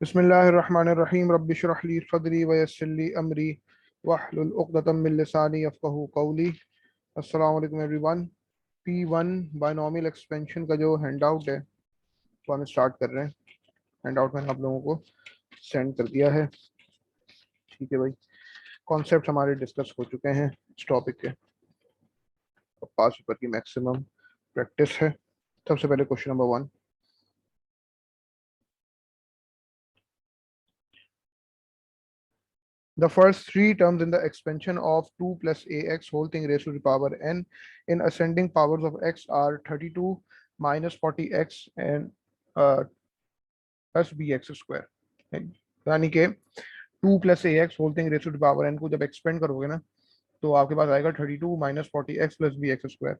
बिस्मिल्लाहिर्रहमानिर्रहीम रब्बिश्रह ली सदरी वयस्सिर ली अमरी वहलुल उक़दतम मिन लिसानी यफ़क़हू क़ौली। अस्सलाम वालेकुम एवरीवन। P1 बायनॉमियल एक्सपेंशन का जो हैंडआउट है तो हम स्टार्ट कर रहे हैं। हैंडआउट मैंने आप लोगों को सेंड कर दिया है। ठीक है भाई, कॉन्सेप्ट हमारे डिस्कस हो चुके हैं इस टॉपिक के। अब पास पेपर की मैक्सिमम प्रैक्टिस है। सबसे पहले question number 1। The first three terms in the expansion of 2 plus ax whole thing raised to the power n in ascending powers of x are 32 minus 40x and plus bx square। यानी कि 2 plus A x whole thing raise to the power N को जब expand करोगे ना तो आपके पास आएगा 32 minus 40x plus B X square.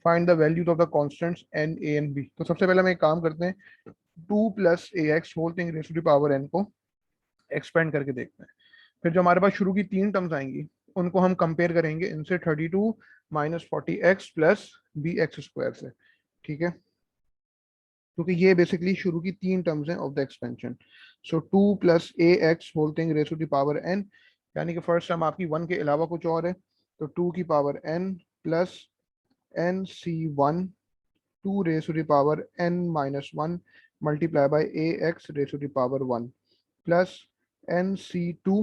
Find the values of the constants N A and B. तो सबसे पहले हम एक काम करते हैं, 2 plus A x whole thing raise to the power N को एक्सपेंड करके देखते हैं। फिर जो हमारे पास शुरू की तीन टर्म्स आएंगी उनको हम कंपेयर करेंगे इनसे 32 minus 40x plus B X square से। ठीक है, क्योंकि ये बेसिकली शुरू की तीन टर्म्स हैं of the expansion. So 2 plus A x whole thing raise to the power N, यानी कि फर्स्ट टर्म आपकी 1 के अलावा कुछ और है, तो 2 की power n plus N C one 2 raise to the power n minus one multiply by A X raise to the power 1 plus N C two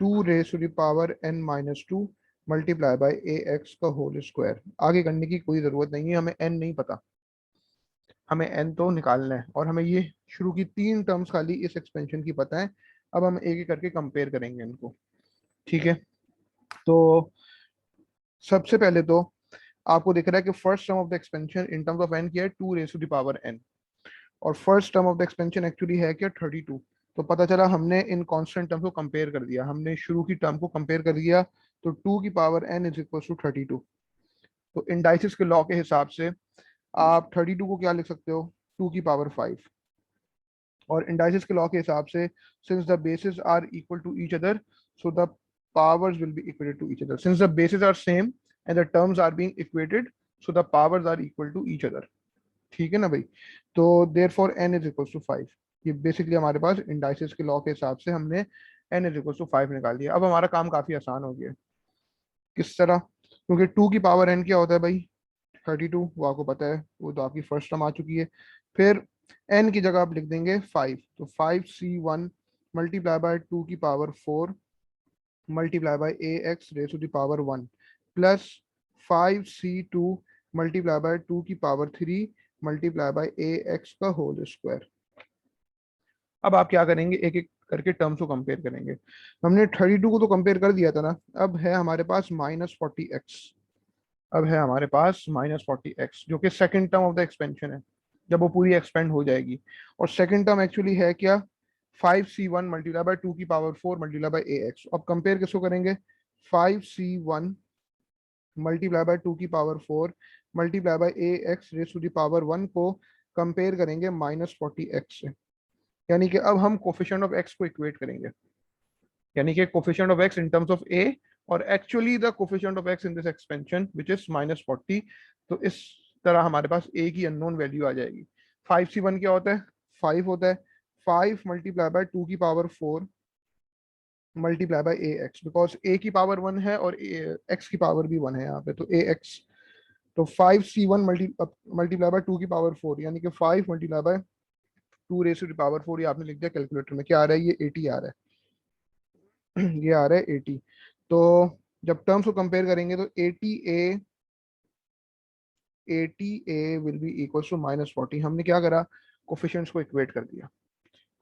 2 raise to the power n minus two multiply by A X का whole square. आगे करने की कोई ज़रूरत नहीं है, हमें n नहीं पता, हमें n तो निकालना है और हमें ये शुरू की तीन टर्म्स खाली इस एक्सपेंशन की पता है। अब हम एक एक करके कंपेयर करेंगे इनको। ठीक है, तो सबसे पहले तो आपको दिख रहा है कि first term of the expansion in terms of n क्या है, 2 raise to the power n, और first term of the expansion actually है क्या, 32। तो पता चला हमने इन कांस्टेंट टर्म को कंपेयर कर दिया, हमने शुरू की टर्म को कंपेयर कर दिया, तो 2 की power n is equal to 32। तो इंडाइसिस के लॉ के हिसाब से आप 32 को क्या लिख सकते हो, 2 की पावर 5। और इंडाइसिस के लॉ के हिसाब से since the basis are equal to each other so the powers will be equated to each other, since the bases are same and the terms are being equated, so the powers are equal to each other। ठीक है ना भाई, तो therefore N is equal to 5। ये basically हमारे पास indices के law के हिसाब से हमने एन इज इक्वल टू 5 निकाल दिया। अब हमारा काम काफी आसान हो गया। किस तरह, क्योंकि 2 की पावर एन क्या होता है भाई, 32, वो आपको पता है, वो तो आपकी फर्स्ट टर्म आ चुकी है। फिर एन की जगह आप लिख देंगे 5, तो 5c1 मल्टीप्लाई बाय 2 की power 4 multiply by A X raise to the power 1 plus 5c2 multiply by 2 की power 3 multiply by A X का होल स्क्वायर। अब आप क्या करेंगे, एक एक करके टर्म्स को कंपेयर करेंगे। हमने 32 को तो कंपेयर कर दिया था ना, अब है हमारे पास -40x। अब है हमारे पास -40x जो कि second term of the expansion है, जब वो पूरी एक्सपेंड हो जाएगी। और सेकंड टर्म एक्चुअली है क्या, 5c1 मल्टीप्लाई बाय 2 की power 4 multiply by A X. अब कंपेयर किसको करेंगे, 5c1 मल्टीप्लाई बाय 2 की power 4 multiply by A X raise to the power 1 को कंपेयर करेंगे -40x से। यानी कि अब हम कोफिशिएंट ऑफ एक्स को इक्वेट करेंगे, यानी कि coefficient of x in terms of a और actually the coefficient of x in this expansion which is -40। तो इस तरह हमारे पास ए की अननोन वैल्यू आ जाएगी। 5c1 क्या होता है, 5 होता है। 5 मल्टीप्लाई बाय 2 की power 4 multiply by A x, because a की पावर 1 है और एक्स की पावर भी 1 है यहाँ पे, तो ए एक्स। तो 5c1 मल्टीप्लाई बाय 2 की पावर 4, यानी कि 5 multiply bye 2 raise to the power 4, ये आपने लिख दिया कैलकुलेटर में। क्या आ रहा है, ये 80 आ रहा है। ये आ रहा है 80। तो जब टर्म्स को कंपेयर करेंगे तो 80a will be equal to -40। हमने क्या करा, कोफिशिएंट्स को इक्वेट कर दिया,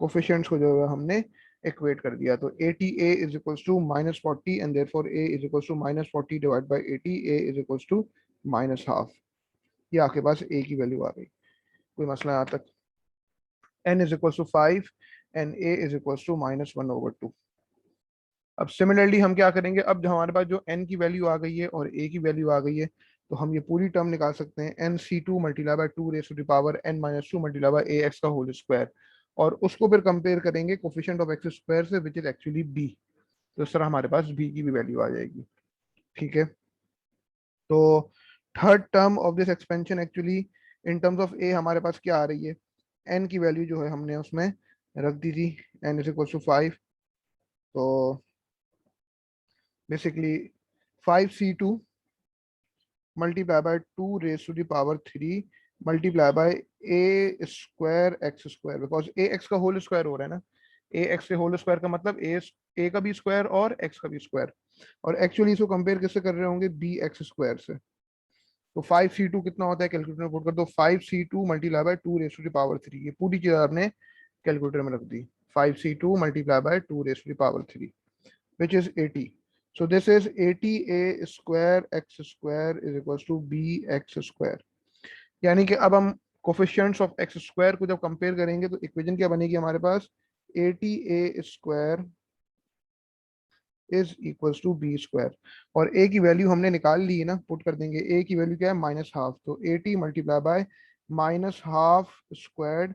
कोफिशिएंट्स को जो है हमने इक्वेट कर दिया। तो 80a is equal to -40 and therefore a is equal to -40 divide by 80, a is equal to -half। ये आपके पास a की वैल्यू आ गई। कोई मसला यहाँ तक, n is equal to 5 and a is equal to -1/2। अब सिमिलरली हम क्या करेंगे, अब जो हमारे पास जो n की वैल्यू आ गई है और a की वैल्यू आ गई है, तो हम ये पूरी टर्म निकाल सकते हैं, nc2 multiply bye 2 raise to the power n minus 2 multiply by A X का होल स्क्वायर। और उसको फिर कंपेयर करेंगे कोफिशिएंट ऑफ एक्स स्क्वायर से विच इज एक्चुअली b। तो इस तरह हमारे पास b की भी वैल्यू आ जाएगी। ठीक है, तो third term of this expansion actually in terms of a हमारे पास क्या आ रही है, n की वैल्यू जो है हमने उसमें रख दी थी, n इज इक्वल टू 5। तो basically 5c2 multiply by 2 raise to the power 3 multiply by A square X square, because A X का होल स्क्वायर हो रहा है ना। ए एक्स के होल स्क्वायर का मतलब ए का भी स्क्वायर और एक्स का भी स्क्वायर। और एक्चुअली इसको कंपेयर किससे कर रहे होंगे, बी एक्स स्क्वायर से। तो 5c2 कितना होता है, कैलकुलेटर में पुट कर दो। 5c2 multiply by 2 raise to the power 3, ये पूरी चीज आपने कैलकुलेटर में रख दी। 5c2 multiply by 2 raise to the power 3 which is 80. So this is 80a square x square is equals to bx square। यानी कि अब हम कोफिशिएंट्स ऑफ एक्स स्क्वायर को जब कंपेयर करेंगे तो इक्वेशन क्या बनेगी हमारे पास, 80a square is equals to B square. और a की वैल्यू हमने निकाल ली है ना, पुट कर देंगे। a की वैल्यू क्या है, -12। तो 80 multiply by -12 square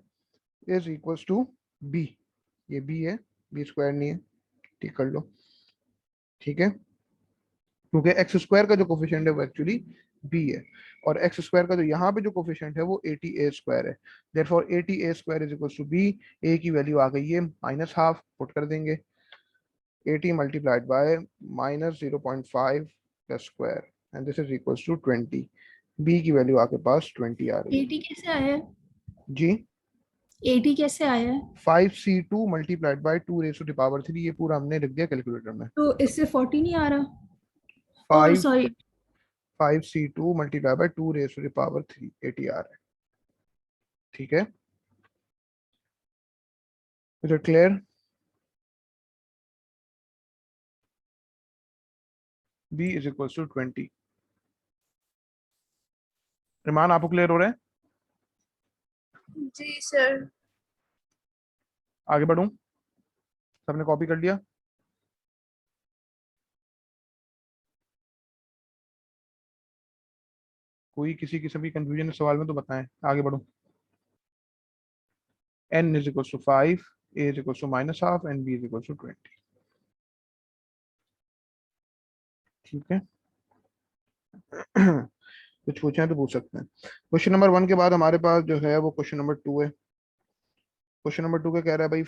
is equals to b। ये b है, b स्क्वायर नहीं है, ठीक कर लो। ठीक है, क्योंकि एक्स स्क्वायर का जो कोफिशिएंट है वो एक्चुअली बी है, और एक्स स्क्वायर का जो यहाँ पे जो कोफिशिएंट है वो 80a स्क्वायर है। Therefore 80a square is equal to b. A की वैल्यू आ गई है -12, पुट कर देंगे। 80 multiplied by -0.5 plus square and this is equal to 20। B की वैल्यू आपके पास 20 आ रही है। 80 कैसे आया है? जी, 80 कैसे आया है? 5c2 multiplied by 2 raise to the power 3, ये पूरा हमने लिख दिया कैलकुलेटर में। तो इससे 40 नहीं आ रहा? और 5 sorry, 5c2 multiply by 2 raise to the power 3, 80 आ रहा है। ठीक है, is it clear? b is equal to 20। रिमान आपको क्लियर हो रहा है? जी सर। आगे बढ़ूं? सबने कॉपी कर लिया? कोई किसी किस्म की कंफ्यूजन इस सवाल में तो बताएं, आगे बढ़ूं। n is equal to 5, a is equal to -12 and b is equal to 20। ठीक है। कुछ पूछे तो पूछ सकते हैं। क्वेश्चन नंबर 1 के बाद हमारे पास जो है वो क्वेश्चन नंबर 2 है। क्वेश्चन नंबर 2 का कह रहा है भाई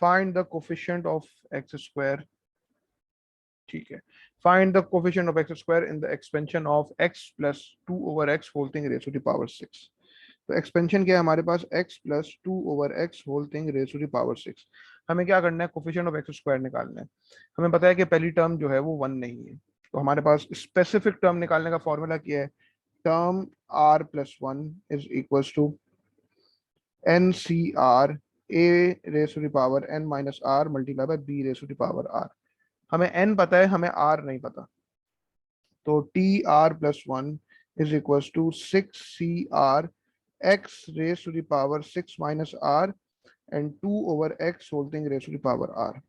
find the coefficient of x square. ठीक है, find the coefficient of x square in the expansion of x plus 2 over x whole thing raise to the power 6। तो एक्सपेंशन क्या है हमारे पास, x plus 2 over x whole thing raise to the power 6। हमें क्या करना है, coefficient of x square निकालना है। हमें पता है कि पहली टर्म जो है वो 1 नहीं है, तो हमारे पास स्पेसिफिक टर्म निकालने का फॉर्मूला क्या है, term r plus 1 is equals to NCR a raise to the power n minus r multiply by b raise to the power r। हमें n पता है, हमें r नहीं पता। तो TR plus 1 is equals to 6CR x raise to the power 6 minus r and 2 over x whole thing raise to the power r।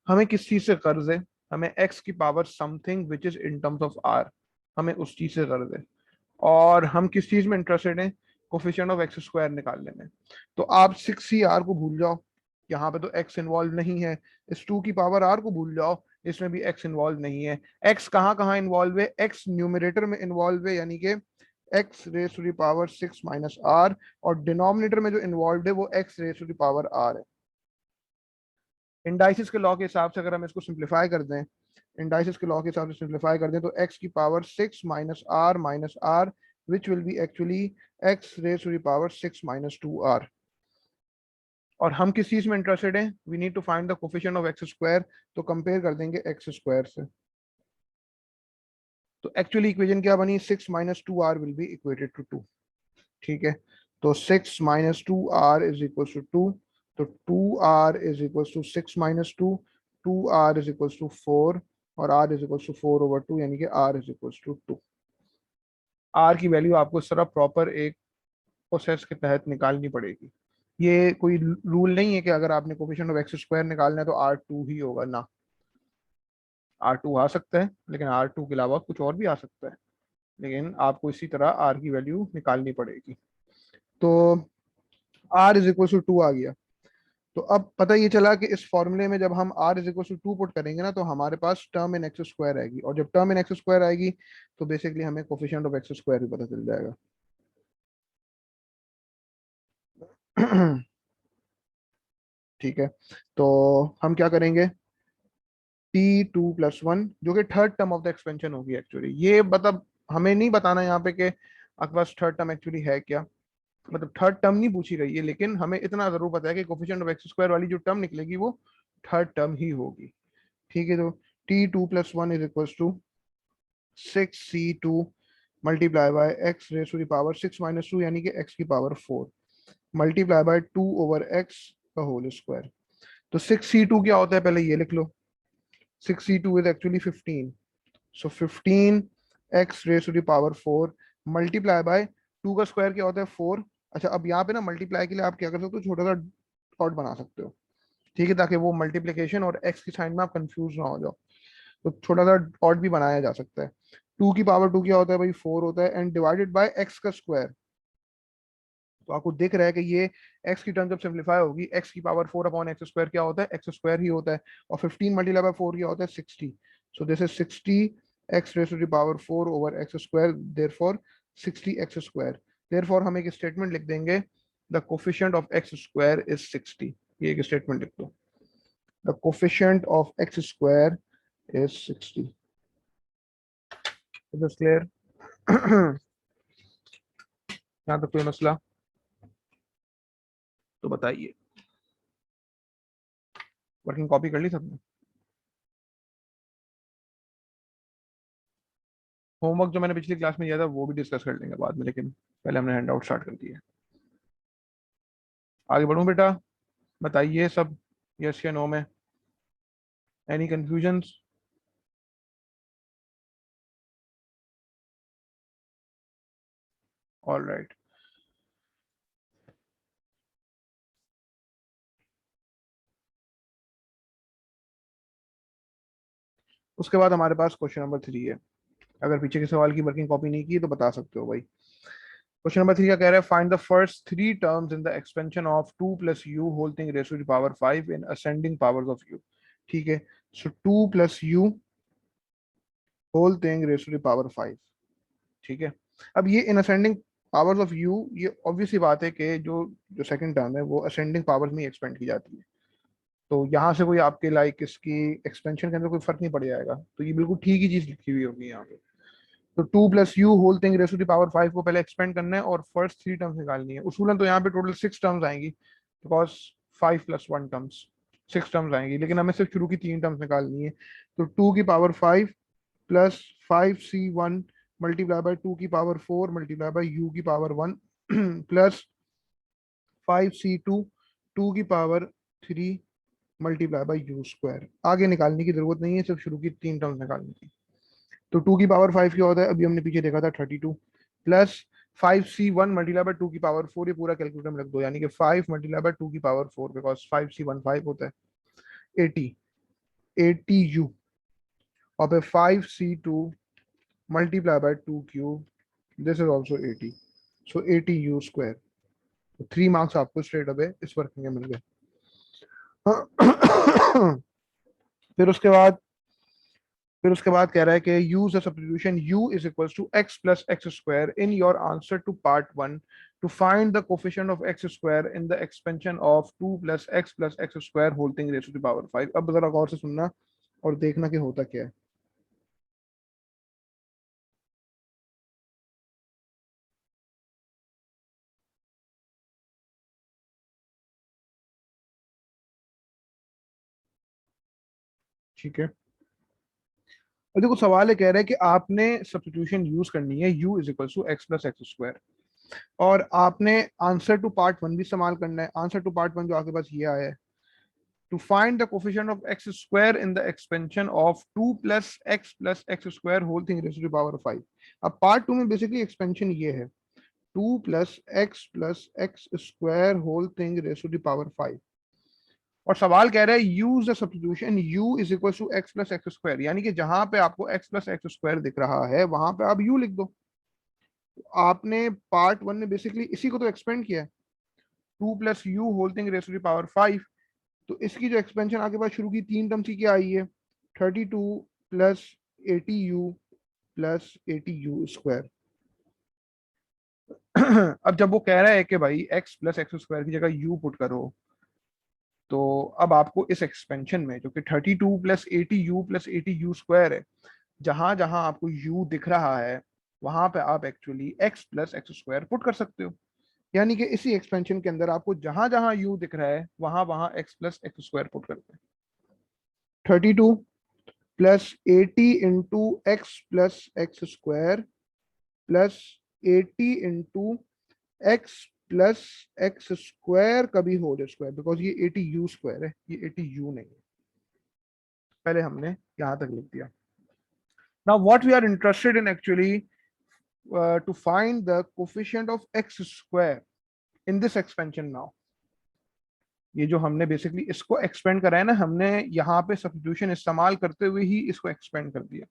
हमें किस चीज से कर्ज है, हमें x की power something which is in terms of r, हमें उस चीज से कर्ज है। और हम किस चीज में इंटरेस्टेड हैं, कोफिशिएंट ऑफ एक्स स्क्वायर निकालने में। तो आप 6CR को भूल जाओ, यहाँ पे तो x इन्वॉल्व नहीं है। इस 2 की पावर r को भूल जाओ, इसमें भी x इन्वॉल्व नहीं है। x कहाँ कहाँ इन्वॉल्व है, x न्यूमरेटर में इन्वॉल्व है, यानी कि x raise to the power 6 minus r, और डिनोमिनेटर में जो इन्वॉल्व है वो x raise to the power r है। इंडाइसिस के लॉ के हिसाब से अगर हम इसको सिंप्लीफाई कर दें, इंडाइसिस के लॉ के हिसाब से सिंप्लीफाई कर दें, तो x की power 6 minus r which will be actually x raise to the power 6 minus 2r। और हम किस चीज में इंटरेस्टेड हैं, we need to find the coefficient of x square. तो कंपेयर कर देंगे एक्स स्क्वायर से। तो एक्चुअली इक्वेशन क्या बनी, 6 minus 2r will be equated to 2। ठीक है, तो 6 minus 2r is equal to 2। तो 2r is equal to 6 minus 2, 2r is equal to 4, और r is equal to 4 over 2, यानी कि r is equal to 2। r की वैल्यू आपको इस तरह प्रॉपर एक प्रोसेस के तहत निकालनी पड़ेगी। ये कोई रूल नहीं है कि अगर आपने कोफिशिएंट ऑफ एक्स स्क्वायर निकालना है तो r2 ही होगा ना। r2 आ सकता है, लेकिन r2 के अलावा कुछ और भी आ सकता है, लेकिन आपको इसी तरह r की वैल्यू निकालनी पड़ेगी। तो r इज इक्वल टू 2 आ गया। तो अब पता ये चला कि इस फॉर्मूले में जब हम r is equal to 2 put करेंगे ना, तो हमारे पास टर्म इन एक्स स्क्वायर आएगी, और जब टर्म इन एक्स स्क्वायर आएगी तो बेसिकली हमें कोफिशिएंट ऑफ एक्स स्क्वायर भी पता चल जाएगा। ठीक है, तो हम क्या करेंगे, t2+1 जो कि third term of the expansion होगी एक्चुअली। ये मतलब हमें नहीं बताना यहाँ पे कि आपके पास थर्ड टर्म एक्चुअली है क्या, मतलब थर्ड टर्म नहीं पूछी गई है, लेकिन हमें इतना जरूर पता है कि कोफिशिएंट ऑफ एक्स स्क्वायर वाली जो टर्म निकलेगी वो थर्ड टर्म ही होगी। ठीक है, तो t2+1 is equal to 6c2 multiply by X raise to the power 6 - 2 यानी कि x की पावर 4 मल्टीप्लाई बाय 2/x का होल स्क्वायर। तो 6c2 क्या होता है पहले ये लिख लो, 6c2 is actually 15, so 15x raised to the power 4 multiply bye 2 का स्क्वायर क्या होता है 4। अच्छा, अब यहाँ पे ना मल्टीप्लाई के लिए आप क्या कर सकते हो, छोटा सा डॉट बना सकते हो, ठीक है, ताकि वो मल्टीप्लीकेशन और x की साइन में आप कंफ्यूज ना हो जाओ, तो छोटा सा डॉट भी बनाया जा सकता है। 2 की पावर 2 क्या होता है भाई 4 होता है, एंड डिवाइडेड बाय x का स्क्वायर। तो आपको दिख रहा है कि ये x की टर्म जब सिंप्लीफाई होगी, x की पावर 4/x² क्या होता है, एक्स स्क्वायर ही होता है, और 15 मल्टीप्लाई बाय 4 क्या होता है 60। So this is 60 x raise to the power 4/x², therefore 60x²। Therefore हम एक स्टेटमेंट लिख देंगे, the coefficient of x² is 60। ये एक स्टेटमेंट लिख दो, the coefficient of x² is 60। Is this clear? यहाँ तक कोई मसला तो बताइए। वर्किंग कॉपी कर ली सबने? होमवर्क जो मैंने पिछली क्लास में दिया था वो भी डिस्कस कर लेंगे बाद में, लेकिन पहले हमने हैंड आउट स्टार्ट कर दिया। आगे बढ़ूं बेटा? बताइए सब, यस या नो में, एनी कंफ्यूजन्स? All right. उसके बाद हमारे पास क्वेश्चन नंबर 3 है। अगर पीछे के सवाल की वर्किंग कॉपी नहीं की तो बता सकते हो भाई। क्वेश्चन नंबर 3 क्या कह रहा है, find the first three terms in the expansion of 2 + u whole thing raise to the power 5 in ascending powers of u। ठीक है, so 2 + u whole thing raise to the power 5। ठीक है, अब ये in ascending powers of u, ये obvious सी बात है कि जो जो सेकंड टर्म है वो असेंडिंग पावर्स में एक्सपेंड की जाती है, तो यहाँ से कोई आपके लाइक इसकी एक्सपेंशन के अंदर कोई फर्क नहीं पड़ जाएगा, तो ये बिल्कुल ठीक ही चीज लिखी हुई होगी यहाँ पे। तो 2 + u whole thing raise to the power 5 को पहले एक्सपेंड करना है और फर्स्ट थ्री टर्म्स निकालनी है। उसूलन तो यहाँ पे टोटल 6 टर्म्स आएंगी, बिकॉज 5 + 1 टर्म्स, 6 टर्म्स आएंगी, लेकिन हमें सिर्फ शुरू की 3 टर्म्स निकालनी है। तो 2 की power 5 plus 5c1 multiply bye 2 की पावर 4 मल्टीप्लाई बाय u की पावर 1 प्लस 5c2 2 की power 3 multiply bye you square. आगे निकालने की जरूरत नहीं है, सिर्फ शुरू की 3 टर्म्स निकालनी थी। तो 2 की पावर 5 क्या होता है, अभी हमने पीछे देखा था 32 प्लस 5c1 मल्टीप्लाई बाय 2 की पावर 4, ये पूरा कैलकुलेटर में रख दो, यानी कि 5 मल्टीप्लाई बाय 2 की पावर 4, बिकॉज 5c1 5 होता है, 80 80u, और फिर 5c2 multiply by 2 cube, this is also 80, so 80u square. 3 marks आपको स्ट्रेट अवे इस वर्किंग में मिल गए। फिर उसके बाद कह रहा है कि use the substitution u is equals to x plus x square in your answer to part 1 to find the coefficient of x square in the expansion of 2 + x square whole thing raise to the power 5। अब जरा गौर से सुनना और देखना कि होता क्या है। ठीक है, और देखो सवाल है, कह रहा है कि आपने सब्स्टिट्यूशन यूज करनी है u is equals to x plus x square, और आपने आंसर टू पार्ट 1 भी इस्तेमाल करना है। आंसर टू पार्ट 1 जो आपके पास ये आया है, to find the coefficient of x square in the expansion of 2 plus x square whole thing raised to the power 5। अब पार्ट 2 में बेसिकली एक्सपेंशन ये है, 2 plus x square whole thing raised to the power 5, और सवाल कह रहा है use the substitution u is equal to x plus x square, यानी कि जहां पे आपको x प्लस एक्स स्क्वायर दिख रहा है वहां पे आप u लिख दो। आपने पार्ट 1 में बेसिकली इसी को तो एक्सपेंड किया है, 2 + u whole thing raise to the power 5। तो इसकी जो एक्सपेंशन आगे बाद शुरू की 3 टर्म्स की क्या आई है, 32 plus 80u plus 80u square. अब जब वो कह रहा है कि भाई x प्लस एक्स स्क्वायर की जगह u पुट करो, तो अब आपको इस एक्सपेंशन में जो कि 32 plus 80u plus 80u square है, जहां जहां आपको u दिख रहा है वहां पे आप actually x plus x square put कर सकते हो। यानी कि इसी एक्सपेंशन के अंदर आपको जहां जहां u दिख रहा है वहां वहां x plus x square put करते हैं। 32 plus 80 into x plus x square plus 80 into x plus x square का भी होल स्क्वायर, बिकॉज ये 80u स्क्वायर है, ये 80u नहीं है। पहले हमने यहां तक लिख दिया। Now what we are interested in actually to find the coefficient of x square in this expansion. Now ये जो हमने बेसिकली इसको एक्सपेंड करा है ना, हमने यहाँ पे सब्स्टिट्यूशन इस्तेमाल करते हुए ही इसको एक्सपेंड कर दिया।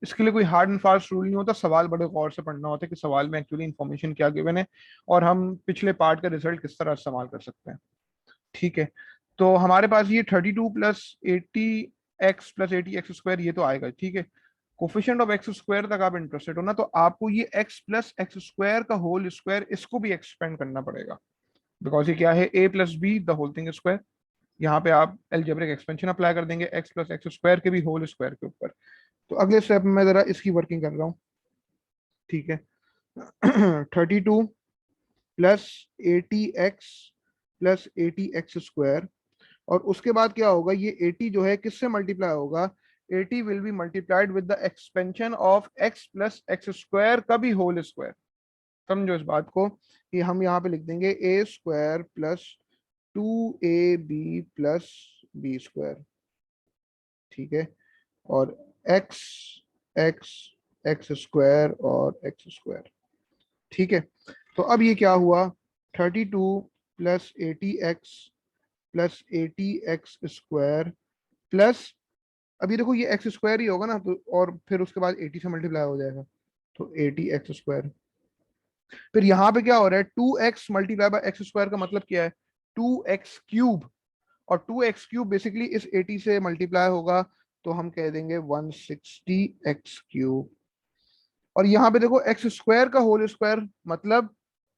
इसके लिए कोई हार्ड एंड फास्ट रूल नहीं होता, सवाल बड़े गौर से पढ़ना होता है कि सवाल में एक्चुअली इन्फॉर्मेशन क्या गिवन है और हम पिछले पार्ट का रिजल्ट किस तरह इस्तेमाल कर सकते हैं। ठीक है, तो हमारे पास ये 32 plus 80x plus 80x square ये तो आएगा। ठीक है, कोफिशिएंट ऑफ एक्स स्क्वायर तक आप इंटरेस्टेड हो ना, तो आपको ये x प्लस एक्स स्क्वायर का होल स्क्वायर इसको भी एक्सपेंड करना पड़ेगा, बिकॉज ये क्या है, a plus b the whole thing square. यहाँ पे आप अलजेब्रिक एक्सपेंशन अप्लाई कर देंगे x प्लस एक्स स्क्वायर के भी होल स्क्वायर के ऊपर। तो अगले स्टेप में जरा इसकी वर्किंग कर रहा हूँ। ठीक है, 32 plus 80x plus 80x square, और उसके बाद क्या होगा, ये 80 जो है किससे मल्टीप्लाई होगा, 80 will be multiplied with the expansion of x plus x square का भी होल स्क्वायर। समझो इस बात को कि हम यहाँ पे लिख देंगे a square plus 2ab plus b square. ठीक है, और x x एक्स स्क्वायर और एक्स स्क्वायर। ठीक है, तो अब ये क्या हुआ, 32 plus 80x plus 80x square plus, अभी देखो ये एक्स स्क्वायर ही होगा ना, तो और फिर उसके बाद 80 से मल्टीप्लाई हो जाएगा, तो 80x स्क्वायर। फिर यहाँ पे क्या हो रहा है, 2x multiply by x square का मतलब क्या है, 2x क्यूब, और 2x क्यूब बेसिकली इस 80 से मल्टीप्लाई होगा, तो हम कह देंगे 160x क्यूब। और यहाँ पे देखो एक्स स्क्वायर का होल स्क्वायर मतलब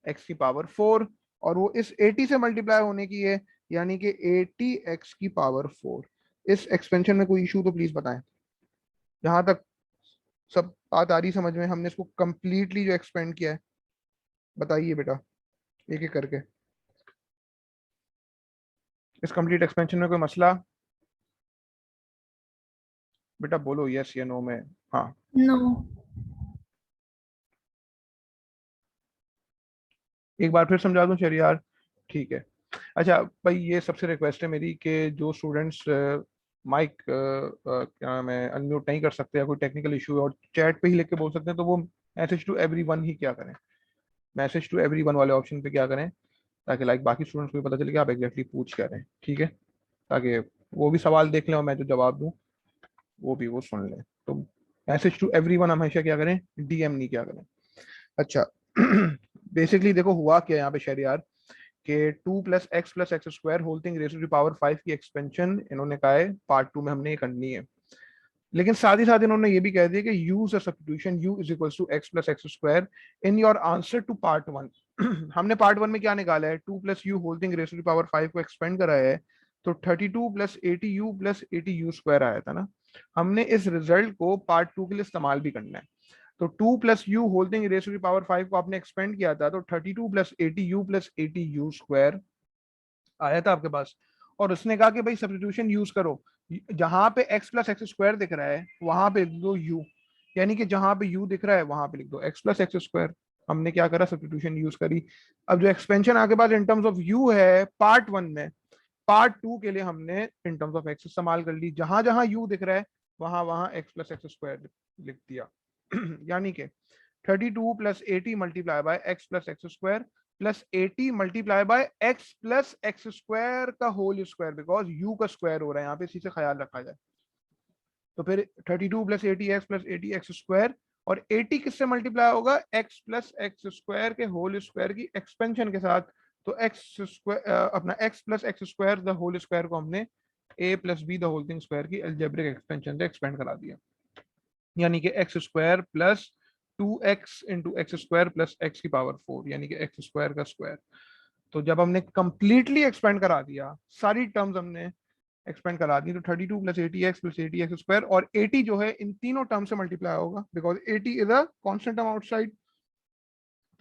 x की पावर 4, और वो इस 80 से मल्टीप्लाई होने की है, यानी कि 80x की पावर 4। इस एक्सपेंशन में कोई इशू तो प्लीज बताएं। यहाँ तक सब बात आ रही समझ में, हमने इसको कंप्लीटली जो एक्सपेंड किया है, बताइए बेटा एक एक करके। इस कंप्लीट एक्सपेंशन में कोई मसला, बेटा बोलो यस या नो में। हाँ, नो। एक बार फिर समझा दूं शरियार। ठीक है, अच्छा भाई, ये सबसे रिक्वेस्ट है मेरी कि जो स्टूडेंट्स माइक क्या नाम है अनम्यूट नहीं कर सकते या कोई टेक्निकल इशू है और चैट पे ही लिख के बोल सकते हैं, तो वो मैसेज टू एवरीवन ही क्या करें, मैसेज टू एवरीवन वाले ऑप्शन पे क्या करें, ताकि लाइक बाकी स्टूडेंट्स को भी पता चले कि आप एग्जैक्टली पूछ क्या रहे हैं। ठीक है, ताकि वो भी सवाल देख लें और मैं जो जवाब दूं वो भी वो सुन लें। तो मैसेज टू एवरीवन हमेशा क्या करें, डीएम नहीं क्या करें। अच्छा, बेसिकली देखो हुआ क्या यहाँ पे शहरियार, कि 2 plus x square whole thing raise to the power 5 की एक्सपेंशन इन्होंने कहा है पार्ट 2 में हमने ये करनी है। लेकिन साथ ही साथ इन्होंने ये भी कह दिया कि use a substitution u is equal to x plus x square in your answer to part 1। हमने पार्ट 1 में क्या निकाला है, 2 plus u whole thing raise to the power 5 को एक्सपेंड कराया है, तो 32 plus 80u plus 80u square आया था ना। हमने इस रिजल्ट को पार्ट 2 के लिए इस्तेमाल भी करना है। तो 2 plus u whole thing raise to the power 5 को आपने एक्सपेंड किया था, तो 32 plus 80u plus 80u square आया था आपके पास। और उसने कहा कि भाई सब्स्टिट्यूशन यूज करो, जहां पे x प्लस एक्स स्क्वायर दिख रहा है वहां पे लिख दो u, यानी कि जहां पे u दिख रहा है वहां पे लिख दो x प्लस एक्स स्क्वायर। हमने क्या करा, सब्स्टिट्यूशन यूज करी। अब जो एक्सपेंशन आपके पास इन टर्म्स ऑफ u है पार्ट 1 में, पार्ट 2 के लिए हमने इन टर्म्स ऑफ x इस्तेमाल कर ली, जहां जहां u दिख रहा है वहां वहां x प्लस एक्स स्क्वायर लिख दिया। यानी कि 32 plus 80 multiply by x plus x square plus 80 multiply by x plus x square का होल स्क्वायर, बिकॉज यू का स्क्वायर हो रहा है यहाँ पे, इसी से ख्याल रखा जाए। तो फिर 32 plus 80x plus 80x square, और 80 किससे मल्टीप्लाई होगा, x प्लस एक्स स्क्वायर के होल स्क्वायर की एक्सपेंशन के साथ। तो x स्क्वायर अपना x plus x square the whole square को हमने a plus b the whole thing square की अलजेब्रिक एक्सपेंशन से एक्सपेंड करा दिया, यानी कि x square plus 2x into x square plus x की पावर 4, यानी कि एक्स स्क्वायर का स्क्वायर। तो जब हमने कंप्लीटली एक्सपेंड करा दिया, सारी टर्म्स हमने एक्सपेंड करा दी, तो 32 plus 80x plus 80x square, और 80 जो है इन तीनों टर्म से मल्टीप्लाई होगा because 80 is a constant term outside.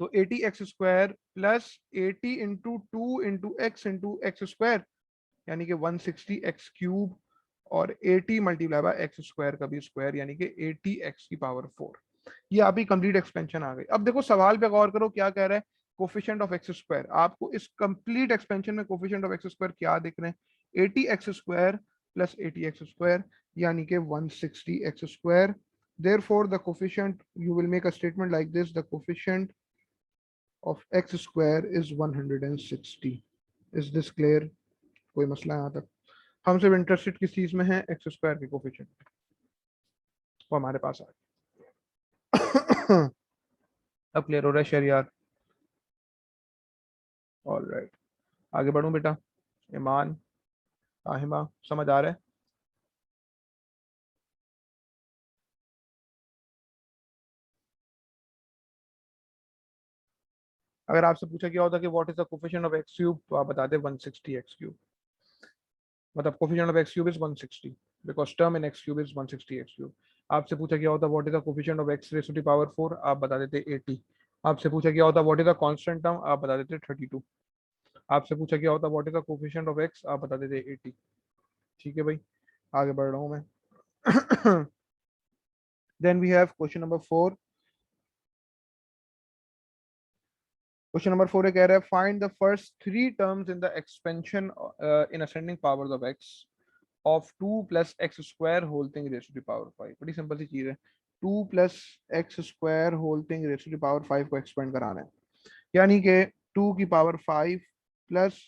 तो 80x square plus 80 into 2 into x into x square, यानी कि 160x क्यूब, और 80 मल्टीप्लाई बाय एक्स स्क्वायर का भी स्क्वायर, यानी कि 80x की पावर 4। ये आपकी कंप्लीट एक्सपेंशन आ गई। अब देखो सवाल पे गौर करो, क्या कह रहा है, कोफिशिएंट ऑफ एक्स स्क्वायर। आपको इस कंप्लीट एक्सपेंशन में कोफिशिएंट ऑफ एक्स स्क्वायर क्या दिख रहे हैं, 80x square plus 80x square, यानी कि 160x square. Therefore, the coefficient, you will make a statement like this: the coefficient of x square is 160. Is this clear? कोई मसला यहाँ तक? हम सिर्फ इंटरेस्टेड किस चीज में है, एक्स स्क्वायर के कोफिशिएंट, वो हमारे पास आ गया। अब क्लियर हो रहा है शहरियार? ऑल राइट, आगे बढ़ूं बेटा? ईमान, आहिमा, समझ आ रहा है? अगर आपसे पूछा क्या होता कि what is the coefficient of x cube, तो आप बताते 160x क्यूब। मतलब coefficient of x cube is 160 because term in x cube is 160x cube. आपसे पूछा क्या होता what is the coefficient of x raise to the power 4, आप बता देते 80। आपसे पूछा क्या होता what is the constant term, आप बता देते 32। आपसे पूछा क्या होता what is the coefficient of x, आप बता देते 80। ठीक है भाई, आगे बढ़ रहा हूं मैं। Then we have question number 4। Question number 4 कह रहा है find the first three terms in the expansion in ascending powers of x of 2 plus x square whole thing raise to the power 5। बड़ी सिंपल सी चीज है, 2 plus x square whole thing raise to the power 5 को expand कराना है, यानी कि 2 की power 5 plus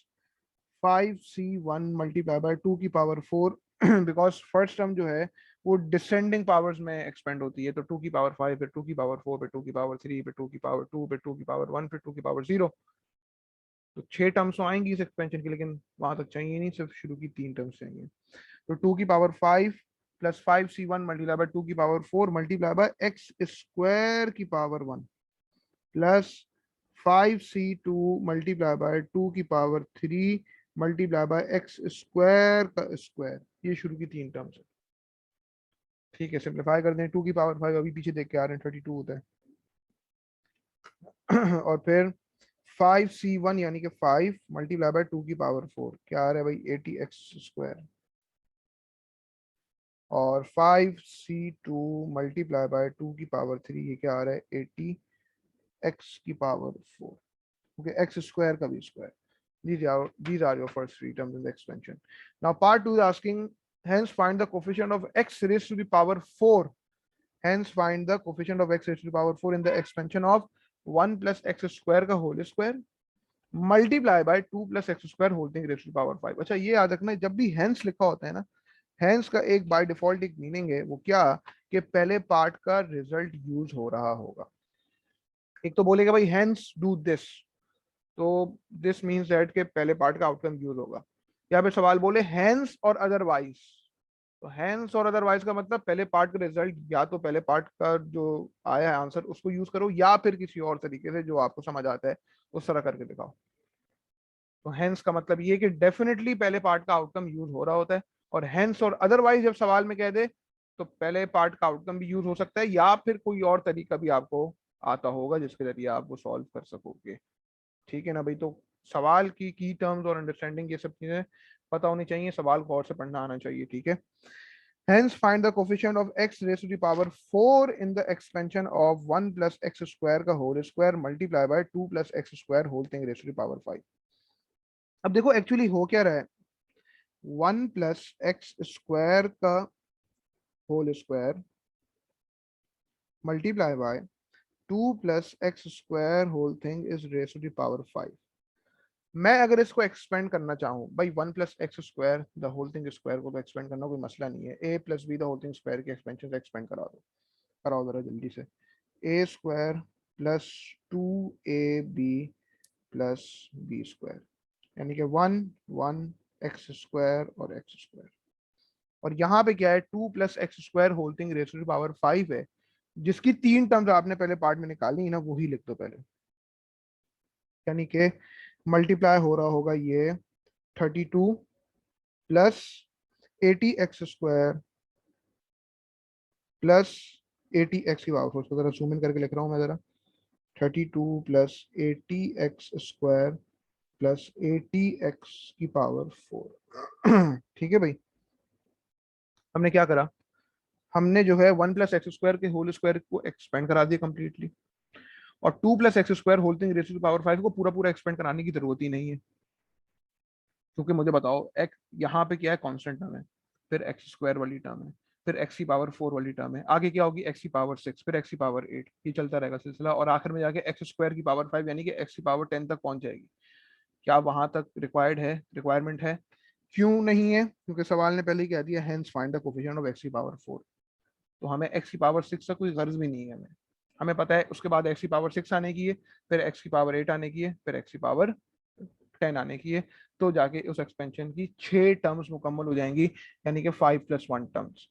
5c1 multiply bye 2 की पावर 4। बिकॉज फर्स्ट टर्म जो है वो डिसेंडिंग पावर्स में एक्सपेंड होती है, तो 2 की पावर 5 फिर 2 की पावर 4 फिर 2 की पावर 3 फिर 2 की पावर 2 फिर 2 की पावर 1 फिर 2 की पावर 0। तो 6 टर्म्स तो आएंगी इस एक्सपेंशन की, लेकिन वहां तक चाहिए नहीं, सिर्फ शुरू की 3 टर्म्स चाहिए। तो 2 की power 5 plus 5c1 multiply bye 2 की power 4 multiply by x square की power 1 plus 5c2 multiply by 2 की power 3 multiply by x square का स्क्वायर। ये शुरू की 3 टर्म्स है। ठीक है, सिंप्लीफाई कर दें, 2 की पावर 5 अभी पीछे देख के आ रहे हैं 32 होता है। और फिर 5c1 यानी कि 5 मल्टीप्लाई बाय 2 की पावर 4 क्या आ रहा है भाई, 80x स्क्वायर, और 5c2 मल्टीप्लाई बाय 2 की पावर 3 ये क्या आ रहा है, 80x की पावर 4। ओके, एक्स स्क्वायर का भी square. These are your first three terms in the expansion. Now part 2 is asking, hence find the coefficient of x raised to the power 4. Hence find the coefficient of x raised to the power 4 in the expansion of 1 plus x square का whole square multiply by 2 plus x square whole thing raised to the power 5। अच्छा, ये याद रखना, जब भी hence लिखा होता है ना, hence का एक बाय डिफॉल्ट एक मीनिंग है, वो क्या, कि पहले पार्ट का रिजल्ट यूज हो रहा होगा। एक तो बोलेगा भाई hence do this, तो दिस मीन्स दैट के पहले पार्ट का आउटकम यूज होगा। यहाँ पे सवाल बोले हैंस और अदरवाइज, तो हैंस और अदरवाइज का मतलब पहले पार्ट का रिजल्ट या तो पहले पार्ट का जो आया है आंसर उसको यूज करो, या फिर किसी और तरीके से जो आपको समझ आता है उस तरह करके दिखाओ। तो हैंस का मतलब ये कि डेफिनेटली पहले पार्ट का आउटकम यूज हो रहा होता है, और हैंस और अदरवाइज जब सवाल में कह दे तो पहले पार्ट का आउटकम भी यूज हो सकता है, या फिर कोई और तरीका भी आपको आता होगा जिसके जरिए आप वो सॉल्व कर सकोगे। ठीक है ना भाई? तो सवाल की टर्म्स और अंडरस्टैंडिंग ये सब चीजें पता होनी चाहिए, सवाल को और से पढ़ना आना चाहिए। ठीक है, hence find the coefficient of x raised to the power 4 in the expansion of 1 plus x square का whole square multiply by 2 plus x square whole thing raised to the power 5। अब देखो एक्चुअली हो क्या रहा है, 1 plus x square का whole square multiply by 2 plus x square whole thing is raised to the power 5। मैं अगर इसको एक्सपेंड करना चाहूँ भाई, 1 plus x square the whole thing square को तो एक्सपेंड करना कोई मसला नहीं है, a plus b the whole thing square के एक्सपेंशन से एक्सपेंड करा दो, कराओ जरा जल्दी से। A square plus 2ab plus b square, यानी कि 1 1 एक्स स्क्वायर और एक्स स्क्वायर, और यहाँ पे क्या है, 2 plus x square whole thing raise to the power 5 है, जिसकी 3 टर्म्स आपने पहले पार्ट में निकाली ना, वही लिख दो पहले। यानी कि मल्टीप्लाई हो रहा होगा ये 32 प्लस 80x² प्लस 80x की पावर 4। उसको जरा जूम इन करके लिख रहा हूँ मैं जरा। 32 प्लस 80x² प्लस 80x की पावर 4। ठीक है भाई, हमने क्या करा, हमने जो है 1 + x² के होल स्क्वायर को एक्सपेंड करा दिया कंप्लीटली, और 2 + x² whole thing raise to the power 5 को पूरा पूरा एक्सपेंड कराने की जरूरत ही नहीं है, क्योंकि मुझे बताओ एक्स यहाँ पे क्या है, कांस्टेंट टर्म है, फिर x² वाली टर्म है, फिर x की पावर 4 वाली टर्म है, आगे क्या होगी x की पावर 6, फिर x की पावर 8, ये चलता रहेगा सिलसिला, और आखिर में जाके x² की पावर 5 यानी कि x की पावर 10 तक पहुंच जाएगी। क्या वहां तक रिक्वायरमेंट है? क्यों नहीं है? क्योंकि सवाल ने पहले ही कह दिया hence find the coefficient of x की पावर 4। तो हमें x की पावर 6 तक कोई गर्ज भी नहीं है। हमें हमें पता है उसके बाद x की पावर 6 आने की है, फिर x की पावर 8 आने की है, फिर x की पावर 10 आने की है, तो जाके उस एक्सपेंशन की 6 टर्म्स मुकम्मल हो जाएंगी, यानी कि 5 + 1 टर्म्स।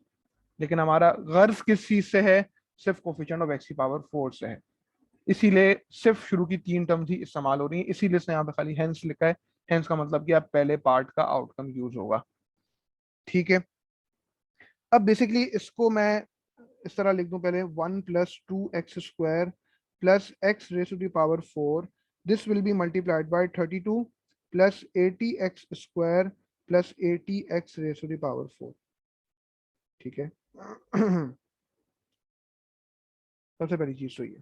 लेकिन हमारा गर्ज किस चीज से है? सिर्फ कोफिशिएंट ऑफ x की पावर 4 से है। इसीलिए सिर्फ शुरू की 3 टर्म्स ही इस्तेमाल हो रही है, इसीलिए इसने यहाँ पे खाली हेंस लिखा है। हेंस का मतलब कि आप पहले पार्ट का आउटकम यूज होगा। ठीक है, अब बेसिकली इसको मैं इस तरह लिख दूं, पहले 1 + 2x² plus x⁴, this will be multiplied by 32 plus 80x² plus 80x⁴। ठीक है। सबसे पहली चीज तो ये,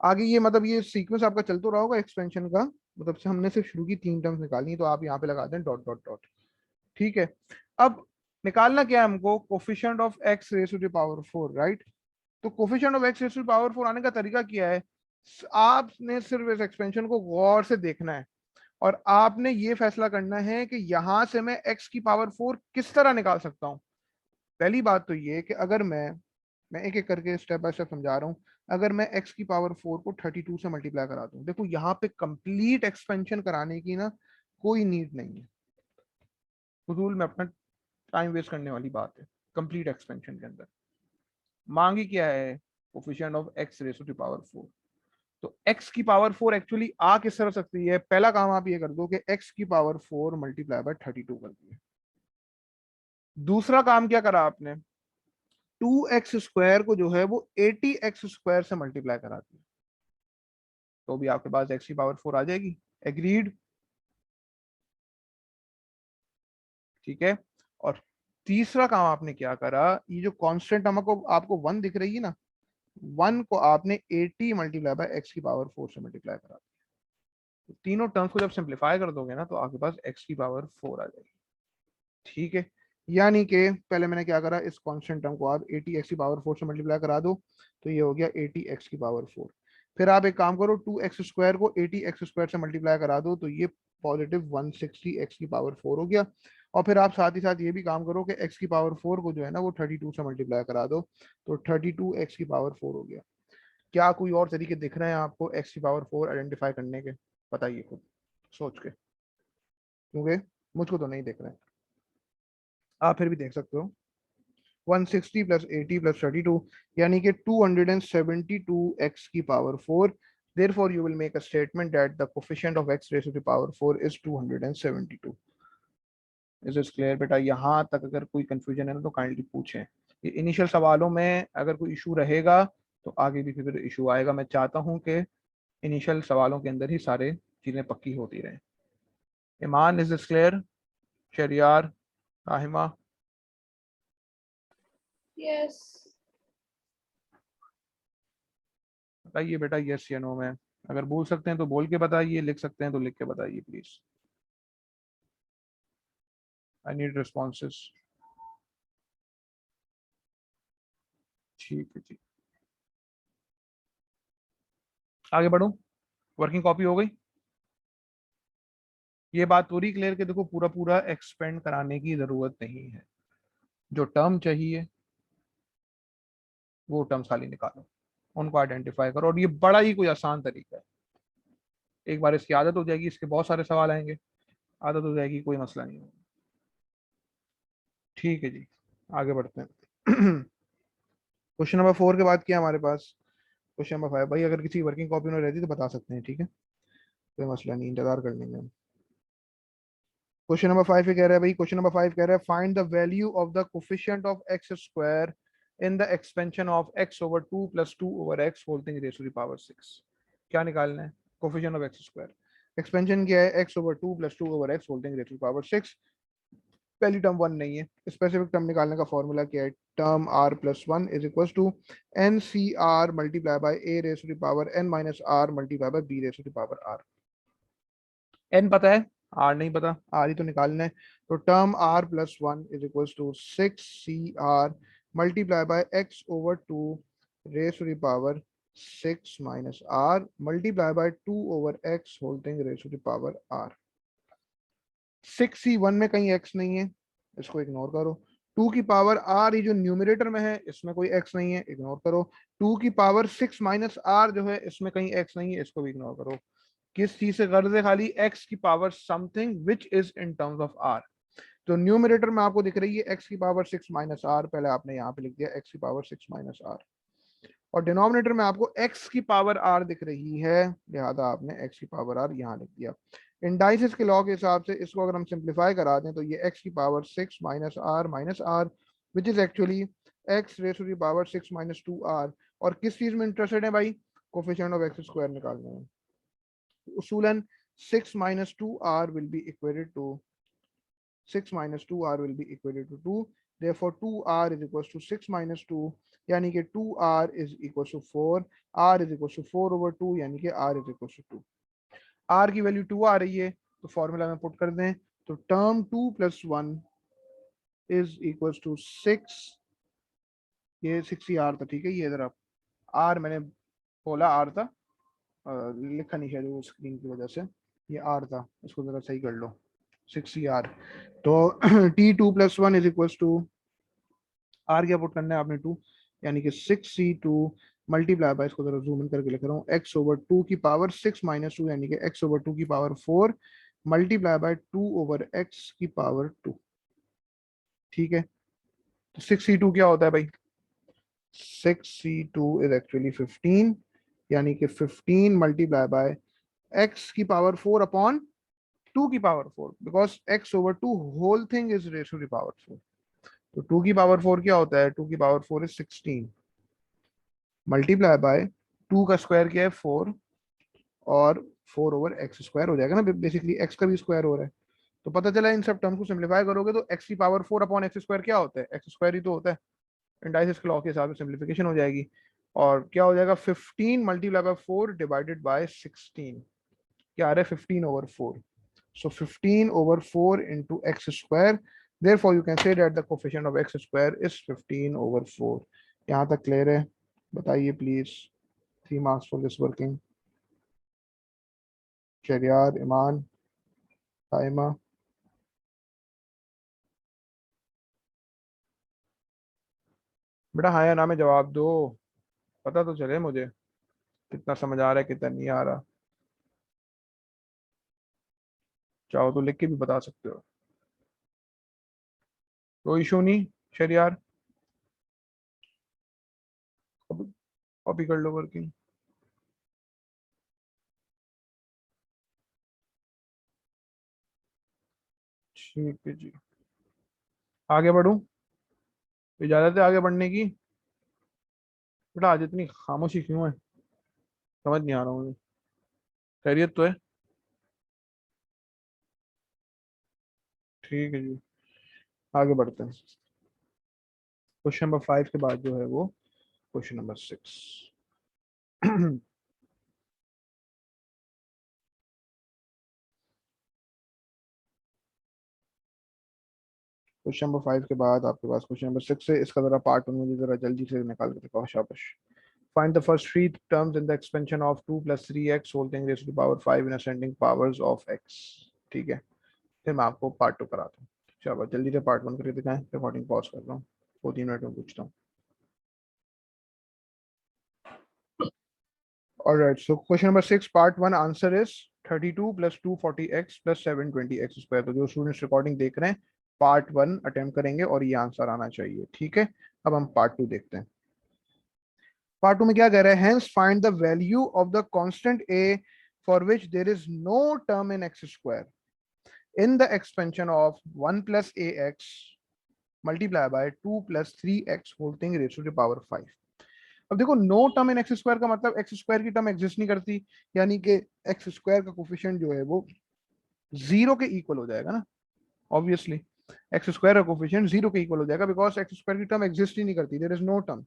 आगे ये मतलब ये सीक्वेंस आपका चल तो रहा होगा एक्सपेंशन का, मतलब से हमने सिर्फ शुरू की 3 टर्म्स निकाली, तो आप यहाँ पे लगा दें डॉट डॉट डॉट। ठीक है, अब निकालना क्या है हमको? Coefficient of x⁴, right? तो कोफिशिएंट ऑफ x⁴ आने का तरीका क्या है? आपने सिर्फ इस एक्सपेंशन को गौर से देखना है, और आपने ये फैसला करना है कि यहां से मैं x की पावर 4 किस तरह निकाल सकता हूं। पहली बात तो ये कि अगर मैं एक एक करके स्टेप बाय स्टेप समझा रहा हूँ। अगर मैं x की पावर 4 को 32 से मल्टीप्लाई करा दूं, देखो यहाँ पे कंप्लीट एक्सपेंशन कराने की ना कोई नीड नहीं है, फजूल में अपना टाइम वेस्ट करने वाली बात है। कंप्लीट एक्सपेंशन के अंदर मांगी क्या है? Coefficient of x⁴। तो x की पावर 4 एक्चुअली आ किस तरह सकती है? पहला काम आप ये कर दो कि x की पावर 4 मल्टीप्लाई बाय 32 कर दिए। दूसरा काम क्या करा आपने? 2x² को जो है वो 80x² से मल्टीप्लाई करा दिया, तो भी आपके पास x की पावर 4 आ जाएगी। एग्रीड? ठीक है। और तीसरा काम आपने क्या करा, ये जो कांस्टेंट हमको आपको 1 दिख रही है ना, 1 को आपने 80 मल्टीप्लाई बाय x की पावर 4 से मल्टीप्लाई करा दिया। तो तीनों टर्म्स को जब सिंप्लीफाई कर दोगे ना, तो आपके पास x की पावर 4 आ जाएगी। ठीक है, यानी कि पहले मैंने क्या करा, इस कांस्टेंट टर्म को आप 80x की पावर 4 से मल्टीप्लाई करा दो, तो ये हो गया 80x की पावर 4। फिर आप एक काम करो, 2x² को 80x² से मल्टीप्लाई करा दो, तो ये पॉजिटिव 160x की पावर 4 हो गया। और फिर आप साथ ही साथ ये भी काम करो कि x की पावर 4 को जो है ना वो 32 से मल्टीप्लाई करा दो, तो 32x की पावर 4 हो गया। क्या कोई और तरीके दिख रहे हैं आपको x की पावर 4 आइडेंटिफाई करने के? बताइए खुद सोच के, क्योंकि मुझको तो नहीं दिख रहे हैं। आप फिर भी देख सकते हो। 160 + 80 + 32 यानी कि 272x की power 4। Therefore, you will make a statement that the coefficient of x⁴ is 272. Is this clear बेटा? यहाँ तक अगर कोई कंफ्यूजन है ना तो काइंडली पूछें। ये इनिशियल सवालों में अगर कोई इशू रहेगा तो आगे भी फिर इशू आएगा। मैं चाहता हूँ कि इनिशियल सवालों के अंदर ही सारे चीजें पक्की होती रहें। Iman, is this clear? Shariyar, Rahima? Yes. बताइए बेटा यस या नो में। अगर बोल सकते हैं तो बोल के बताइए, लिख सकते हैं तो लिख के बताइए प्लीज। I need responses. ठीक है जी, आगे बढ़ो। वर्किंग कॉपी हो गई? ये बात पूरी क्लियर कि देखो पूरा पूरा एक्सपेंड कराने की जरूरत नहीं है, जो टर्म चाहिए वो टर्म्स खाली निकालो, उनको आइडेंटिफाई करो, और ये बड़ा ही कोई आसान तरीका है। एक बार इसकी आदत हो जाएगी, इसके बहुत सारे सवाल आएंगे, आदत हो जाएगी, कोई मसला नहीं होगा। ठीक है जी, आगे बढ़ते हैं। क्वेश्चन नंबर 4 के बाद क्या हमारे पास? Question number 5। भाई अगर किसी वर्किंग कॉपी में रहती तो बता सकते हैं, ठीक है। कोई मसला नहीं, इंतजार कर लेंगे हम। क्वेश्चन नंबर 5 कह रहा है भाई, क्वेश्चन नंबर 5 कह रहा है find the value of the coefficient of x square in the expansion of x over 2 plus 2 over x whole thing raise to the power 6। क्या निकालना है? Coefficient of x square. Expansion क्या है? X over 2 plus 2 over x whole thing raise to the power 6। पहली term 1 नहीं है। Specific term निकालने का फॉर्मूला क्या है? Term r plus 1 is equal to n c r multiply by a raise to the power n minus r multiply by b raise to the power r। n पता है, r नहीं पता, r ही तो निकालना है। तो term r plus 1 is equal to 6cr multiply by x over 2 raise to the power 6 minus r multiply bye 2 over x whole thing raise to the power r। 6c 1 में कहीं x नहीं है, इसको ignore करो। 2 की power r ये जो numerator में है इसमें कोई x नहीं है, इग्नोर करो। 2 की पावर 6 माइनस r जो है इसमें कहीं x नहीं है, इसको भी इग्नोर करो। किस चीज से गर्ज है? खाली x की power something which is in terms of r। तो न्यूमरेटर में आपको दिख रही है x की पावर 6 माइनस r, पहले आपने यहाँ पे लिख दिया x की पावर 6 माइनस r, और डिनोमिनेटर में आपको x की पावर r दिख रही है, लिहाजा आपने x की पावर r यहाँ लिख दिया। इंडाइसिस के लॉ के हिसाब से इसको अगर हम सिंप्लीफाई करा दें तो ये x की power 6 minus r which is actually x raise to the power 6 minus 2r। और किस चीज में इंटरेस्टेड है भाई? कोफिशिएंट ऑफ एक्स स्क्वायर निकालने में। उसूलन 6 minus 2r will be equated to 6 minus 2r will be equated to 2, therefore 2r is equals to 6 minus 2, यानी कि 2r is equals to 4, r is equals to 4 over 2, यानी कि r is equals to 2। r की value 2 आ रही है तो formula में पुट कर दें, तो term 2 plus 1 is equals to 6, ये 6 ही r था, ठीक है। ये इधर आप r मैंने बोला r था, लिखा नहीं है स्क्रीन की वजह से, ये r था, इसको जरा सही कर लो। 6r तो t2 plus 1 is equals to r क्या पुट करना है आपने? 2, यानी कि 6c2 मल्टीप्लाई बाय, इसको जरा जूम इन करके लिख रहा हूँ, x ओवर 2 की पावर 6 माइनस 2 यानी कि x ओवर 2 की power 4 multiply bye 2 over x की पावर 2। ठीक है, तो 6c2 क्या होता है भाई? 6c2 इज एक्चुअली 15, यानी कि 15 मल्टीप्लाई बाय x की पावर 4 अपॉन 2 की power 4, because x over 2 whole thing is raise to the power 4। तो 2 की पावर 4 क्या होता है? 2 की पावर 4 इज 16 मल्टीप्लाई बाय 2 का स्क्वायर क्या है? 4, और 4 ओवर एक्स स्क्वायर हो जाएगा ना, बेसिकली x का भी स्क्वायर हो रहा है। तो पता चला इन सब टर्म्स को सिंप्लीफाई करोगे तो x की पावर 4 अपॉन एक्स स्क्वायर क्या होता है? एक्स स्क्वायर ही तो होता है। इंडाइसिस के लॉ के हिसाब से सिंप्लीफिकेशन हो जाएगी, और क्या हो जाएगा? 15 मल्टीप्लाई बाय 4 डिवाइडेड बाय 16, क्या आ रहा है? 15 over 4। So 15 over 4 into x square. Therefore, you can say that the coefficient of x square is 15 over 4. यहाँ तक क्लियर है? बताइए please. 3 marks for this working. Shariyar, Iman, Taima. बेटा हाँ या ना में जवाब दो, पता तो चले मुझे कितना समझ आ रहा है कितना नहीं आ रहा। चाहो तो लिख के भी बता सकते हो, कोई इशू नहीं। शरियार कॉपी कर लो वर्किंग। ठीक है जी, आगे बढ़ूं? इजाजत है आगे बढ़ने की? बेटा आज इतनी खामोशी क्यों है, समझ नहीं आ रहा मुझे। खैरियत तो है? ठीक है जी, आगे बढ़ते हैं। क्वेश्चन नंबर 5 के बाद जो है वो क्वेश्चन नंबर 6। क्वेश्चन नंबर 5 के बाद आपके पास क्वेश्चन नंबर 6 है। इसका जरा पार्ट 1 मुझे जरा जल्दी से निकाल के दिखाओ, शाबाश। Find the first three terms in the expansion of 2 plus 3x whole thing raised to the power 5 in ascending powers of x। ठीक है, फिर मैं आपको पार्ट 2 कराता हूँ। शाबाश, जल्दी से पार्ट 1 करके दिखाएं, रिकॉर्डिंग पॉज कर रहा हूँ, 2-3 मिनट में पूछता हूँ। Alright, so question number 6, part 1 answer is 32 plus 240x plus 720x square। तो जो स्टूडेंट्स रिकॉर्डिंग देख रहे हैं पार्ट 1 अटेम्प्ट करेंगे और ये आंसर आना चाहिए। ठीक है, अब हम पार्ट 2 देखते हैं। पार्ट 2 में क्या कह रहा है? Hence find the value of the constant a for which there is no term in x square in the expansion of 1 plus ax multiplied by 2 plus 3x whole thing raised to the power 5. अब देखो no term in x square का मतलब x square की term exist नहीं करती, यानी कि x square का कोफिशिएंट जो है वो जीरो के इक्वल हो जाएगा ना, ऑब्वियसली एक्स स्क्वायर का कोफिशिएंट जीरो के इक्वल हो जाएगा बिकॉज एक्स स्क्वायर की टर्म एग्जिस्ट ही नहीं करती, देयर इज नो टर्म।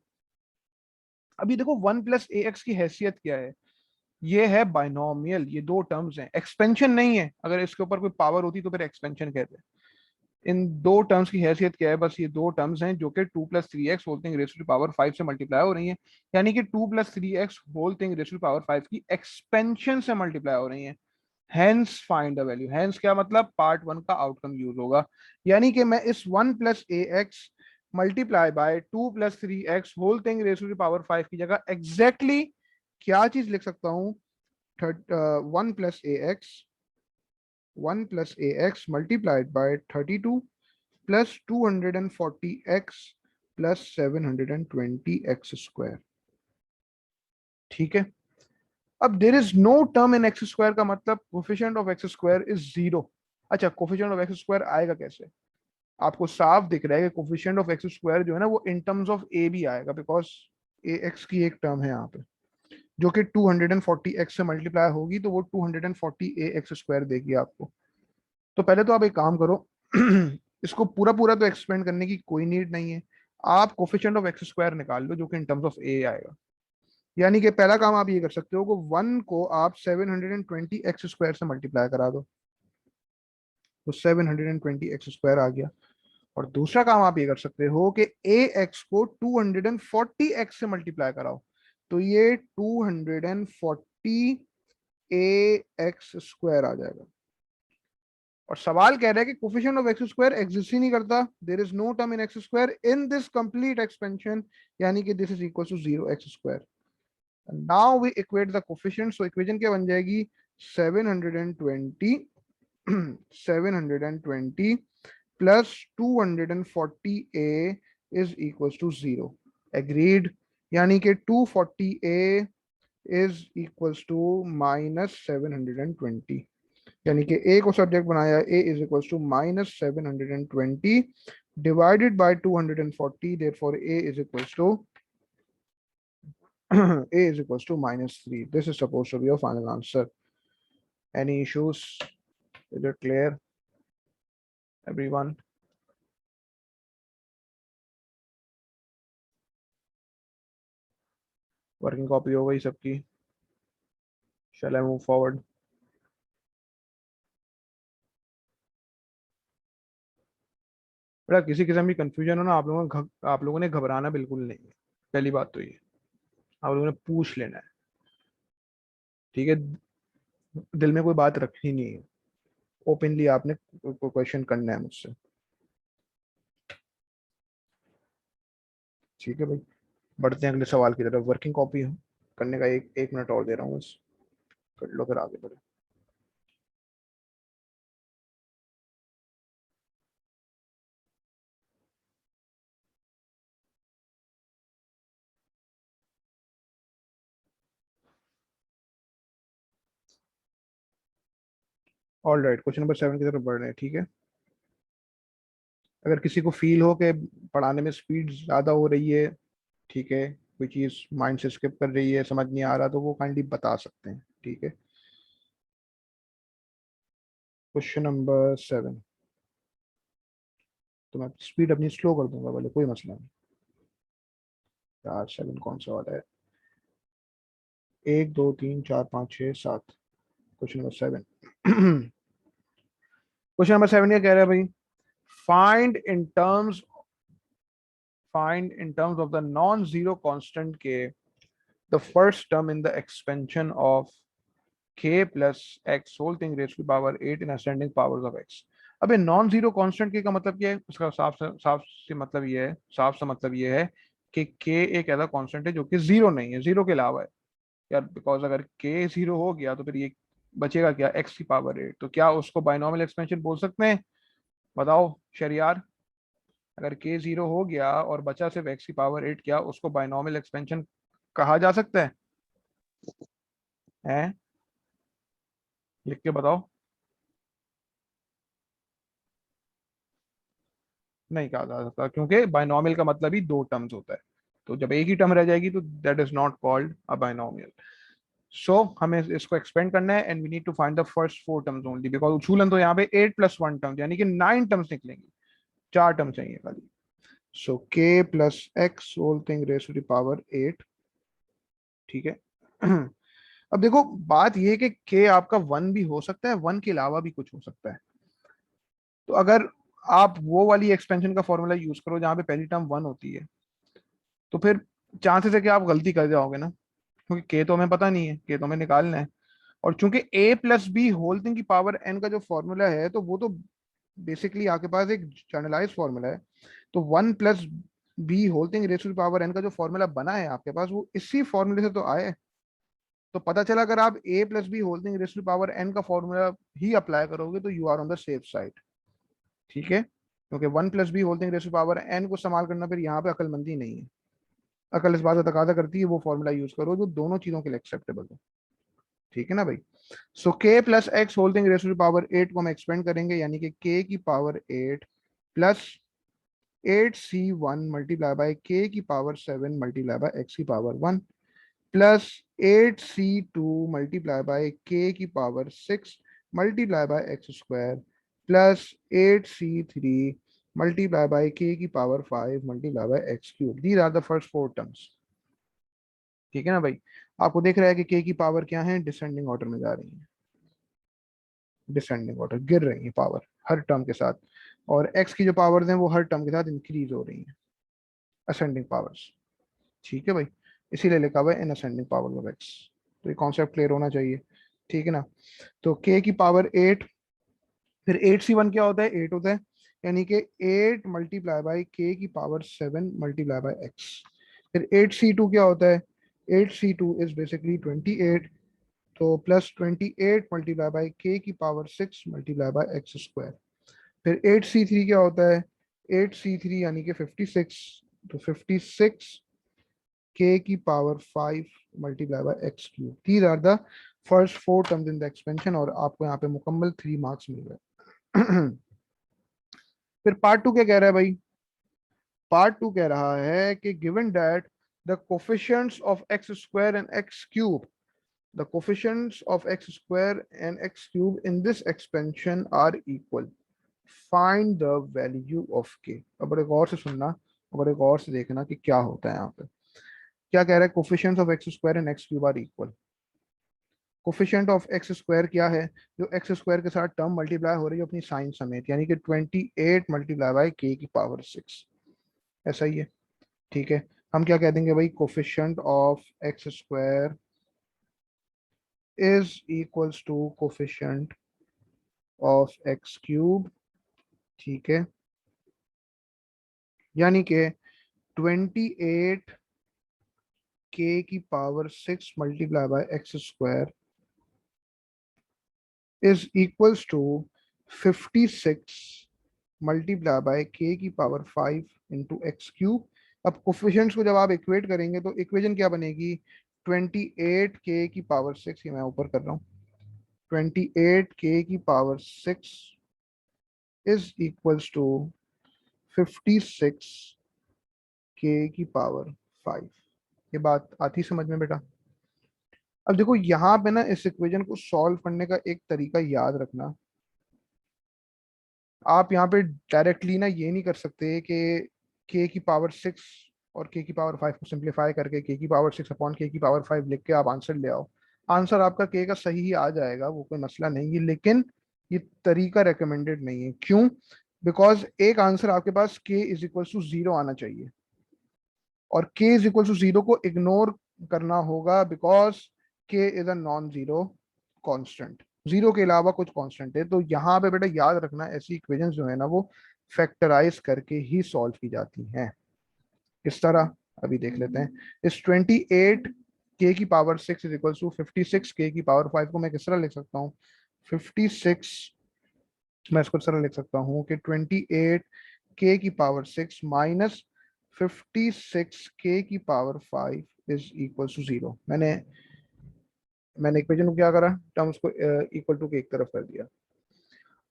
अभी देखो 1 प्लस ए एक्स की हैसियत क्या है, ये है बाइनोमियल, ये दो टर्म्स हैं, एक्सपेंशन नहीं है। अगर इसके ऊपर कोई पावर होती तो फिर एक्सपेंशन कहते हैं। इन दो टर्म्स की हैसियत क्या है, बस ये दो टर्म्स हैं जो कि 2 + 3x whole thing raise to the power 5 से मल्टीप्लाई हो रही हैं, यानी कि 2 + 3x whole thing raise to the power 5 की एक्सपेंशन से मल्टीप्लाई हो रही हैं। Hence find the value, hence क्या मतलब, पार्ट 1 का आउटकम यूज होगा, यानी कि मैं इस 1 + ax multiply bye 2 + 3x whole thing raise to the power 5 की जगह एग्जैक्टली क्या चीज लिख सकता हूँ, 1 + ax multiplied by 32 plus 240x plus 720x square। ठीक है, अब there is no term in x square का मतलब coefficient of x square is zero. अच्छा, कोफिशिएंट ऑफ एक्स स्क्वायर आएगा कैसे, आपको साफ दिख रहा है कि कोफिशिएंट ऑफ एक्स स्क्वायर जो है ना वो इन टर्म्स ऑफ ए भी आएगा, बिकॉज ए एक्स की एक टर्म है यहाँ पे जो कि 240x से मल्टीप्लाई होगी, तो वो 240ax स्क्वायर देगी आपको। तो पहले तो आप एक काम करो इसको पूरा पूरा तो एक्सपेंड करने की कोई नीड नहीं है, आप कोफिशिएंट ऑफ एक्स स्क्वायर निकाल लो जो कि इन टर्म्स ऑफ ए आएगा। यानी कि पहला काम आप ये कर सकते हो कि 1 को आप 720x स्क्वायर से मल्टीप्लाई करा दो, तो 720x स्क्वायर आ गया। और दूसरा काम आप ये कर सकते हो कि ए एक्स को 240x से मल्टीप्लाई कराओ, तो ये 240 ए एक्स स्क्वायर आ जाएगा। और सवाल कह रहा है कि coefficient of x square exist ही नहीं करता, there is no term in x square in this complete expansion, यानी कि this is equal to 0x square. Now we equate the coefficient, so equation क्या बन जाएगी, 720 720 plus 240a is equals to 0। Agreed, यानी कि 240a is equals to minus 720, यानी कि a को सब्जेक्ट बनाया, a is equals to minus 720 divided by 240, therefore a is equals to a is equals to -3। This is supposed to be your final answer. Any issues? Is it clear, everyone? Working copy हो गई सबकी? Shall I move forward? बेटा किसी किस्म की confusion हो ना, आप लोगों ने घबराना बिल्कुल नहीं है, पहली बात तो ये आप लोगों ने पूछ लेना है, ठीक है, दिल में कोई बात रखनी नहीं है, ओपनली आपने क्वेश्चन करना है मुझसे, ठीक है भाई। बढ़ते हैं अगले सवाल की तरफ, वर्किंग कॉपी करने का एक मिनट और दे रहा हूँ बस, कर लो फिर आगे बढ़े। ऑल राइट, क्वेश्चन नंबर 7 की तरफ बढ़ रहे हैं, ठीक है। अगर किसी को फील हो कि पढ़ाने में स्पीड ज़्यादा हो रही है, ठीक है, कोई चीज़ माइंड से स्किप कर रही है, समझ नहीं आ रहा, तो वो काइंडली बता सकते हैं, ठीक है। क्वेश्चन नंबर 7, तो मैं स्पीड अपनी स्लो कर दूंगा, बोले कोई मसला नहीं। यार 7 कौन सा वाला है, 1 2 3 4 5 6 7, क्वेश्चन नंबर 7 क्वेश्चन नंबर 7 ये कह रहा है भाई, find in terms of the non zero constant k the first term in the expansion of k plus x whole thing raise to power 8 in ascending powers of x। अब ये non zero constant के का मतलब क्या है, उसका साफ सा मतलब ये है कि k एक ऐसा कांस्टेंट है जो कि जीरो नहीं है, जीरो के अलावा है यार, बिकॉज अगर k जीरो हो गया तो फिर ये बचेगा क्या, x की पावर 8, तो क्या उसको बाइनोमियल एक्सपेंशन बोल सकते हैं, बताओ शरियार। अगर k जीरो हो गया और बचा सिर्फ x की पावर 8, क्या उसको बाइनोमियल एक्सपेंशन कहा जा सकता है? लिख के बताओ। नहीं कहा जा सकता, क्योंकि बाइनोमियल का मतलब ही दो टर्म्स होता है। तो जब एक ही टर्म रह जाएगी तो that is not called a binomial. So हमें इसको एक्सपेंड करना है and we need to find the first four terms only, because उछूलन तो यहाँ पे 8+1 टर्म्स यानी कि 9 टर्म्स निकलेंगी, 4 टर्म्स चाहिए खाली। So k plus x whole thing raise to the power 8। ठीक है। अब देखो बात ये है कि k आपका 1 भी हो सकता है, 1 के अलावा भी कुछ हो सकता है। तो अगर आप वो वाली एक्सपेंशन का फॉर्मूला यूज करो जहां पे पहली टर्म 1 होती है, तो फिर चांसेस है कि आप गलती कर जाओगे ना, क्योंकि के तो हमें पता नहीं है, के तो हमें निकालना है। और चूंकि a plus b whole thing की पावर n का जो फॉर्मूला है, तो वो तो बेसिकली आपके पास एक जनरलाइज फॉर्मूला है। तो 1+b whole thing raise to power n का जो फॉर्मूला बना है आपके पास, वो इसी फॉर्मूले से तो आए। तो पता चला अगर आप a plus b whole thing raise to power n का फॉर्मूला ही अप्लाई करोगे तो you are on the safe side. ठीक है, क्योंकि 1+b whole thing raise to power n को इस्तेमाल करना फिर यहाँ पे अकलमंदी नहीं है। अकल इस बात का तकाजा करती है वो फॉर्मूला यूज करो जो दोनों चीजों के लिए एक्सेप्टेबल हो। ठीक है ना भाई। So k plus x whole thing raise to power 8 को हम एक्सपेंड करेंगे, यानी कि k की power 8 plus 8c1 multiply by k की पावर 7 मल्टीप्लाई बाय x की power 1 plus 8c2 multiply by k की power 6 multiply by x square plus 8c3 multiply by k की power 5 multiply by x cube. These are the first four terms. ठीक है ना भाई। आपको देख रहा है कि k की पावर क्या है, डिसेंडिंग ऑर्डर में जा रही है, डिसेंडिंग ऑर्डर गिर रही है पावर हर टर्म के साथ। और x की जो पावर्स हैं वो हर टर्म के साथ इंक्रीज हो रही हैं, असेंडिंग पावर्स। ठीक है भाई, इसीलिए लिखा हुआ है इन असेंडिंग पावर्स ऑफ x। तो ये कॉन्सेप्ट क्लियर होना चाहिए। ठीक है ना। तो k की पावर 8, फिर 8c1 क्या होता है, 8 होता है, यानी कि 8 मल्टीप्लाई बाई k की पावर 7 मल्टीप्लाई बाई x। फिर 8c2 क्या होता है, 8c2 इज बेसिकली 28, तो प्लस 28 मल्टीप्लाई बाई k की power 6 multiply by x square. फिर 8c3 क्या होता है, 8c3 यानी कि 56, तो 56 k की power 5 multiply by x cube. These are the first four terms in the expansion, और आपको यहाँ पे मुकम्मल 3 मार्क्स मिल गए। फिर पार्ट टू क्या कह रहा है भाई, पार्ट टू कह रहा है कि given that the coefficients of x square and x cube, the coefficients of x square and x cube in this expansion are equal, find the value of k। अब बड़े गौर से सुनना और बड़े गौर से देखना कि क्या होता है यहाँ पे। क्या कह रहा है, coefficients of x square and x cube are equal. Coefficient of x square क्या है, जो एक्स स्क्वायर के साथ टर्म मल्टीप्लाई हो रही है अपनी साइन समेत, यानी कि 28 मल्टीप्लाई बाई के की पावर 6, ऐसा ही है। ठीक है, हम क्या कह देंगे भाई, coefficient of x square is equals to coefficient of x cube. ठीक है, यानी कि 28 k की power 6 multiply by x square is equals to 56 multiply by k की पावर 5 इंटू एक्स क्यूब। अब कोफिशिएंट्स को जब आप इक्वेट करेंगे तो इक्वेशन क्या बनेगी, 28 k की पावर 6, ये मैं ऊपर कर रहा हूँ, 28 k की power 6 is equals to 56 k की पावर 5। ये बात आती समझ में बेटा। अब देखो यहाँ पे ना इस इक्वेशन को सॉल्व करने का एक तरीका याद रखना। आप यहाँ पे डायरेक्टली ना ये नहीं कर सकते कि k की पावर 6 और k की पावर 5 को सिंप्लीफाई करके k की पावर 6 अपॉन k की पावर 5 लिख के आप आंसर ले आओ। आंसर आपका k का सही ही आ जाएगा, वो कोई मसला नहीं है, लेकिन ये तरीका रिकमेंडेड नहीं है। क्यों, बिकॉज एक आंसर आपके पास k इज इक्वल टू 0 आना चाहिए, और k इज इक्वल टू 0 को इग्नोर करना होगा, because k is a non zero constant, zero के अलावा कुछ कांस्टेंट है। तो यहाँ पे बेटा याद रखना, ऐसी इक्वेशंस जो है ना वो फैक्टराइज करके ही सॉल्व की जाती हैं। किस तरह, अभी देख लेते हैं। इस 28 k की power 6 is equal to 56 k की पावर 5 को मैं किस तरह लिख सकता हूँ, 56, मैं इसको इस तरह लिख सकता हूँ कि 28 k की पावर 6 माइनस 56 k की पावर 5 इज इक्वल टू 0। मैंने मैंने इक्वेशन को क्या करा, टर्म्स को इक्वल टू के एक तरफ कर दिया।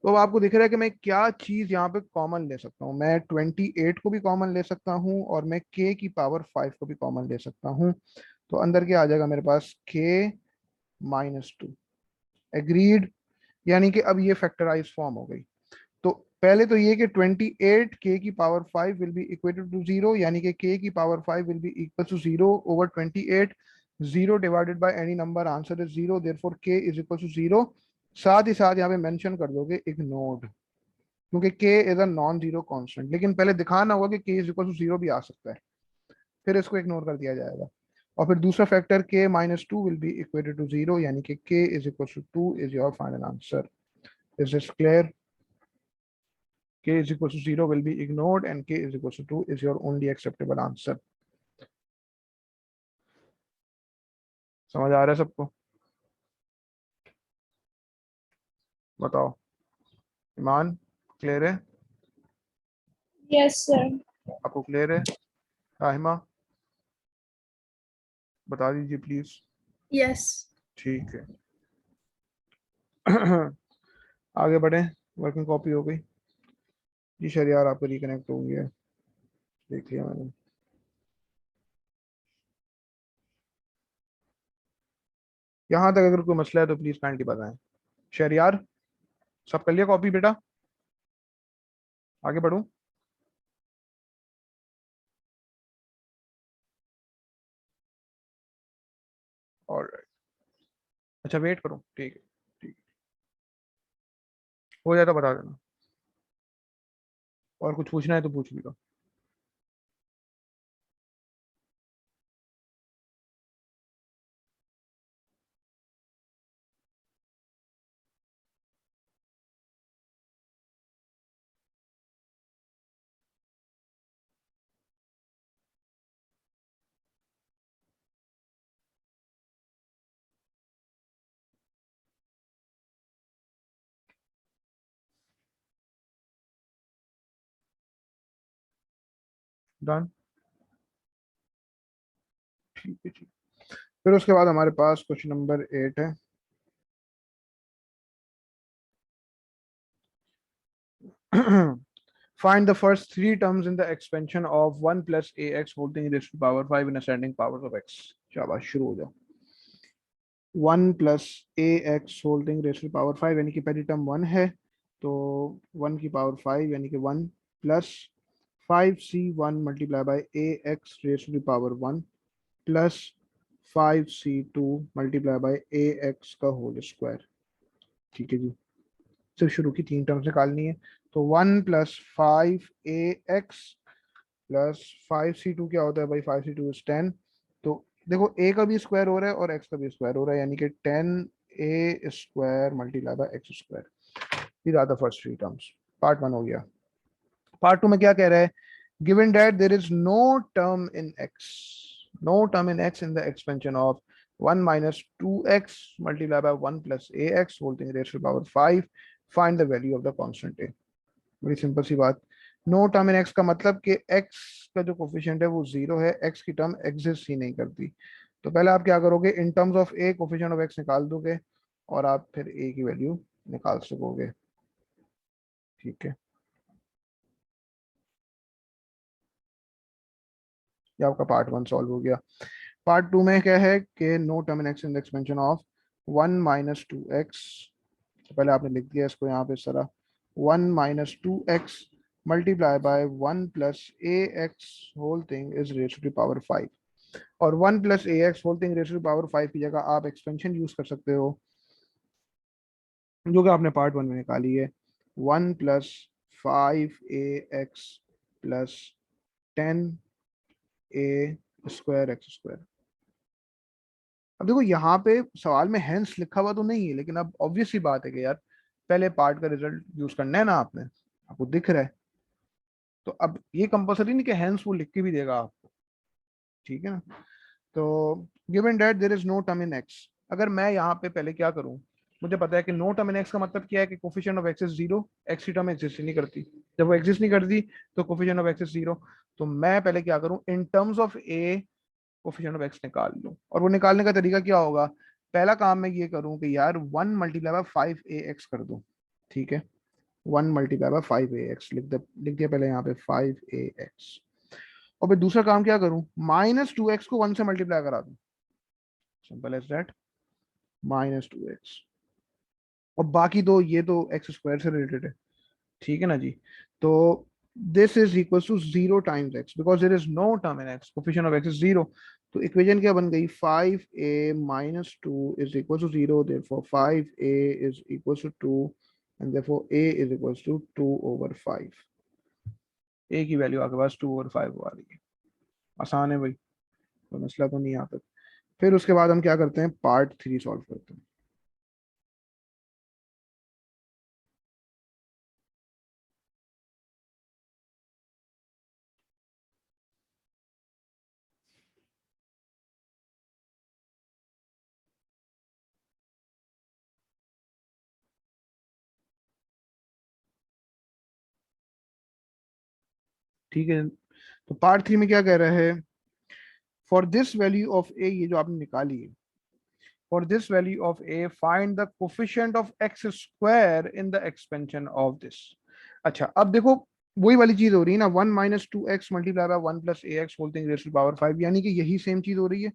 तो अब आपको दिख रहा है कि मैं क्या चीज यहाँ पे कॉमन ले सकता हूँ। मैं 28 को भी कॉमन ले सकता हूँ और मैं k की पावर 5 को भी कॉमन ले सकता हूँ। तो अंदर क्या आ जाएगा मेरे पास, k -2। एग्रीड, यानी कि अब ये फैक्टराइज फॉर्म हो गई। तो पहले तो ये कि 28 k की power 5 will be equated to 0, यानी कि k की power 5 will be equal to 0 over 28। 0 divided by any number, answer is 0, therefore k is equal to 0। साथ ही साथ यहाँ पे मेंशन कर दोगे इग्नोर्ड, क्योंकि k is a non zero constant. लेकिन पहले दिखाना होगा कि k इज इक्वल टू 0 भी आ सकता है, फिर इसको इग्नोर कर दिया जाएगा। और फिर दूसरा factor k -2 will be equated to 0, यानी कि k is equal to 2 is your final answer. Is this clear? k is equal to 0 will be ignored and k is equal to 2 is your only acceptable answer. समझ आ रहा है सबको? बताओ। ईमान, clear है? Yes sir. आपको clear है? राहिमा, बता दीजिए प्लीज। यस। ठीक है। आगे बढ़े। वर्किंग कॉपी हो गई जी। शरियार आपको रिकनेक्ट हो गया, देख लिया मैंने। यहाँ तक अगर कोई मसला है तो प्लीज काइंडली बताएं। शरियार, सब कर लिया कॉपी बेटा? आगे बढ़ूं? ऑलराइट, अच्छा वेट करो, ठीक है, ठीक है। हो जाए तो बता देना, और कुछ पूछना है तो पूछ भी लो। डन, ठीक है, ठीक। फिर उसके बाद हमारे पास क्वेश्चन नंबर 8 है। Find the first three terms in the expansion of 1 plus ax whole thing raised to power 5 in ascending powers of x. शाबाश, शुरू हो जाओ। 1 plus ax whole thing raised to power 5, यानी कि पहली टर्म 1 है, तो 1 की पावर 5 यानी कि 1 plus 5c1 multiply bye ax raised to power 1 plus 5c2 multiply by ax का होल स्क्वायर। ठीक है जी, सिर्फ शुरू की 3 टर्म्स निकालनी है। तो 1 प्लस 5ax प्लस 5c2 क्या होता है भाई? 5c2 is 10। तो देखो a का भी स्क्वायर हो रहा है और x का भी स्क्वायर हो रहा है, यानी कि 10a square multiply by x square. these are the first three terms। Part 1 हो गया। पार्ट 2 में क्या कह रहा है? given that there is no term in x, no term in x in the expansion of 1 minus 2x multiplied by 1 plus ax whole thing raised to the power 5, find the value of the constant a। बड़ी simple सी बात। No term in x का मतलब कि x का जो coefficient है वो 0 है, एक्स की टर्म एग्जिस्ट ही नहीं करती। तो पहले आप क्या करोगे, इन terms of A coefficient of x निकाल दोगे और आप फिर ए की वैल्यू निकाल सकोगे। ठीक है, ये आपका पार्ट 1 सॉल्व हो गया। पार्ट 2 में क्या है कि no term in x in the expansion of 1 minus 2x। पहले आपने लिख दिया इसको यहाँ पे इस तरह, 1 minus 2x multiply by 1 plus A x whole thing is raised to power 5। और 1 plus A x whole thing raised to power 5 की जगह आप एक्सपेंशन यूज कर सकते हो जो कि आपने पार्ट 1 में निकाली है, 1 plus 5ax plus 10a square X square. अब देखो यहाँ पे सवाल में हैंस लिखा हुआ तो नहीं है, लेकिन अब ऑब्वियस सी बात है कि यार पहले पार्ट का रिजल्ट यूज करना है ना आपने, आपको दिख रहा है। तो अब ये कंपलसरी नहीं कि हैंस वो लिख के भी देगा आपको, ठीक है ना। तो given that there is no term in x, अगर मैं यहाँ पे पहले क्या करूँ, मुझे पता है कि नो टर्म इन एक्स का मतलब क्या है कि coefficient of x is 0, x की टर्म एग्जिस्ट नहीं करती। जब वो एग्जिस्ट नहीं करती तो कोफिशिएंट ऑफ एक्स इज 0। तो मैं पहले क्या करूँ, इन terms of A coefficient of x निकाल लूँ। और वो निकालने का तरीका क्या होगा, पहला काम मैं ये करूं कि यार 1 मल्टीप्लाई बाय 5ax कर दूं, ठीक है। 1 मल्टीप्लाई बाय 5ax लिख दिया पहले यहाँ पे 5ax। और फिर दूसरा काम क्या करूं, -2x को 1 से मल्टीप्लाई करा दूं, सिंपल एज दैट, -2x। और बाकी दो ये तो एक्स स्क्वायर से रिलेटेड है, ठीक है ना जी। तो this is equal to 0 times x because there is no term in x, coefficient of x is 0। तो इक्वेशन क्या बन गई, 5a minus 2 is equal to 0, therefore 5a is equal to 2 and therefore a is equal to 2/5। a की value आपके पास 2/5 आ रही है। आसान है भाई, तो मसला तो नहीं आता। फिर उसके बाद हम क्या करते हैं, पार्ट 3 सॉल्व करते हैं। ठीक है, तो पार्ट 3 में क्या कह रहा है, फॉर दिस वैल्यू ऑफ ए, ये जो आपने निकाली है, for this value of a find the coefficient of x square in the expansion of this। अच्छा, अब देखो वही वाली चीज हो रही है ना, 1 minus 2x multiply by 1 plus ax whole thing raise to power 5, यानी कि यही सेम चीज हो रही है।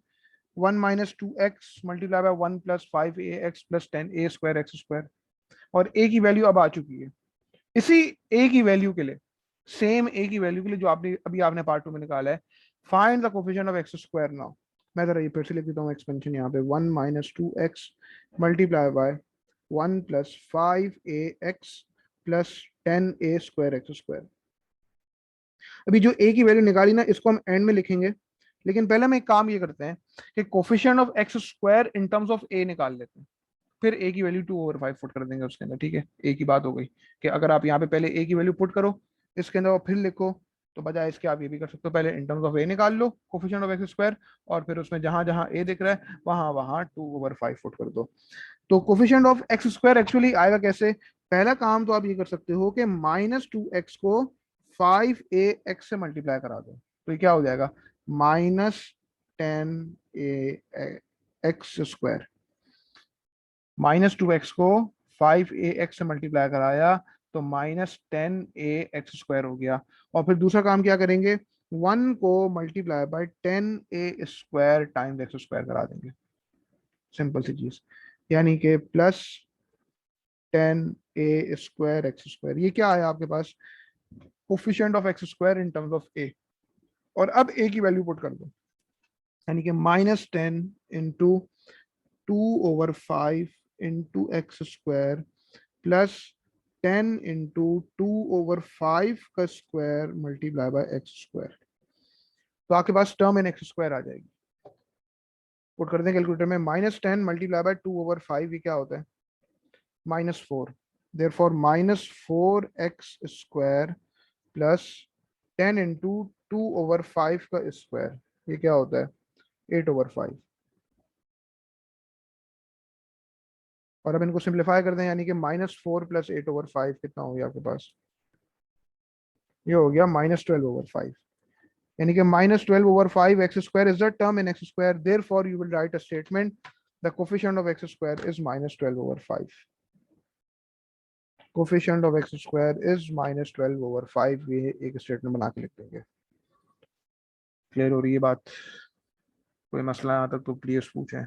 1 minus 2x multiply by 1 plus 5ax plus 10a square x square। और a की वैल्यू अब आ चुकी है, इसी a की वैल्यू के लिए, सेम a की वैल्यू के लिए जो आपने अभी आपने पार्ट 2 में निकाला है, find the coefficient of x square now. मैं जरा ये फिर से लिख देता हूँ एक्सपेंशन यहाँ पे, 1 minus 2x multiply by 1 plus 5ax plus 10a square x square। अभी जो a की वैल्यू निकाली ना, इसको हम एंड में लिखेंगे, लेकिन पहले हम एक काम ये करते हैं कि coefficient of x square in terms of a निकाल लेते हैं, फिर a की वैल्यू 2/5 पुट कर देंगे उसके अंदर, ठीक है। a की बात हो गई कि अगर आप यहाँ पे पहले a की वैल्यू पुट करो इसके अंदर और फिर लिखो, तो बजाय इसके आप ये भी कर सकते हो, पहले इन टर्म्स ऑफ a निकाल लो कोफिशिएंट ऑफ एक्स स्क्वायर, और फिर उसमें जहां जहां a दिख रहा है वहां वहां 2/5 पुट कर दो। तो coefficient of x square actually आएगा कैसे, पहला काम तो आप ये कर सकते हो कि -2x को 5ax से मल्टीप्लाई करा दो, तो ये क्या हो जाएगा, -10ax स्क्वायर। -2x को 5ax से मल्टीप्लाई कराया तो -10ax स्क्वायर हो गया। और फिर दूसरा काम क्या करेंगे, 1 को multiply by 10a square times x square करा देंगे, सिंपल सी चीज, यानी कि plus 10a square X square. ये क्या आया आपके पास, coefficient of x square in terms of a। और अब a की वैल्यू पुट कर दो, यानी कि -10 into 2/5 into x square plus 10 into 2/5 का square multiply by x square. तो आपके पास टर्म इन एक्स स्क्वायर आ जाएगी, पुट कर दें कैलकुलेटर में, -10 मल्टीप्लाई बाय 2/5, ये क्या होता है, -4। Therefore -4x square plus 10 into 2/5 का स्क्वायर, ये क्या होता है, 8/5। और अब इनको सिंप्लीफाई कर दें, यानी कि -4 प्लस 8/5 कितना हो गया आपके पास, ये हो गया -12/5। यानी कि -12/5 x square is the term in x square, therefore you will write a statement the coefficient of x square is -12/5। Coefficient of x square is -12/5, ये एक स्टेटमेंट बना के लिख देंगे। क्लियर हो रही है बात, कोई मसला यहाँ तक तो प्लीज पूछें।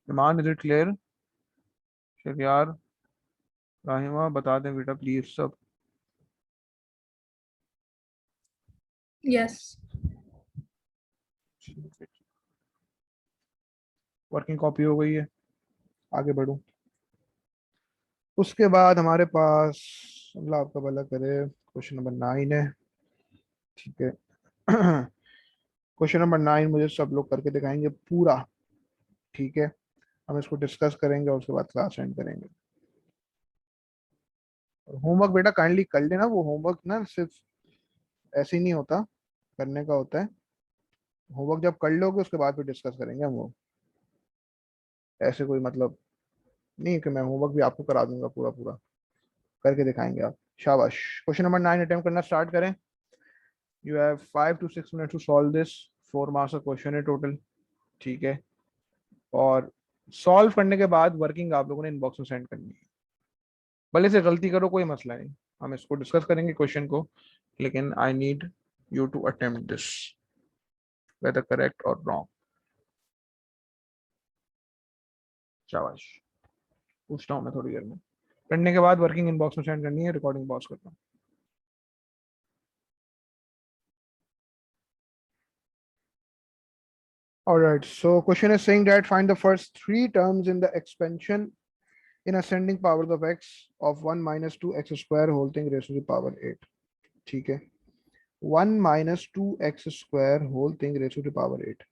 ईमान, इज इट क्लियर? शरियार, राहिमा, बता दें बेटा प्लीज सब। यस। वर्किंग कॉपी हो गई है, आगे बढ़ूं। उसके बाद हमारे पास, अल्लाह आपका भला करे, क्वेश्चन नंबर 9 है, ठीक है। क्वेश्चन नंबर 9 मुझे सब लोग करके दिखाएंगे पूरा, ठीक है। हम इसको डिस्कस करेंगे और उसके बाद क्लास एंड करेंगे। और होमवर्क बेटा काइंडली कर लेना, वो होमवर्क ना सिर्फ ऐसे ही नहीं होता, करने का होता है। होमवर्क जब कर लोगे उसके बाद फिर डिस्कस करेंगे हम वो, ऐसे कोई मतलब नहीं कि मैं होमवर्क भी आपको करा दूंगा पूरा पूरा, करके दिखाएंगे आप। शाबाश, क्वेश्चन नंबर 9 अटेम्प्ट करना स्टार्ट करें। You have 5 to 6 minutes to solve this 4 marks का क्वेश्चन है टोटल, ठीक है। और सॉल्व करने के बाद वर्किंग आप लोगों ने इनबॉक्स में सेंड करनी है। भले से गलती करो, कोई मसला नहीं, हम इसको डिस्कस करेंगे क्वेश्चन को, लेकिन I need you to attempt this whether correct और रॉन्ग। शाबाश, पूछता हूँ मैं थोड़ी देर में। करने के बाद वर्किंग इनबॉक्स में सेंड करनी है। रिकॉर्डिंग पॉज करता हूँ। All right, so question is saying that find the first three terms in the expansion in ascending powers of x of 1 minus 2x square whole thing raised to the power 8. ठीक है, 1 minus 2x square whole thing raised to the power 8.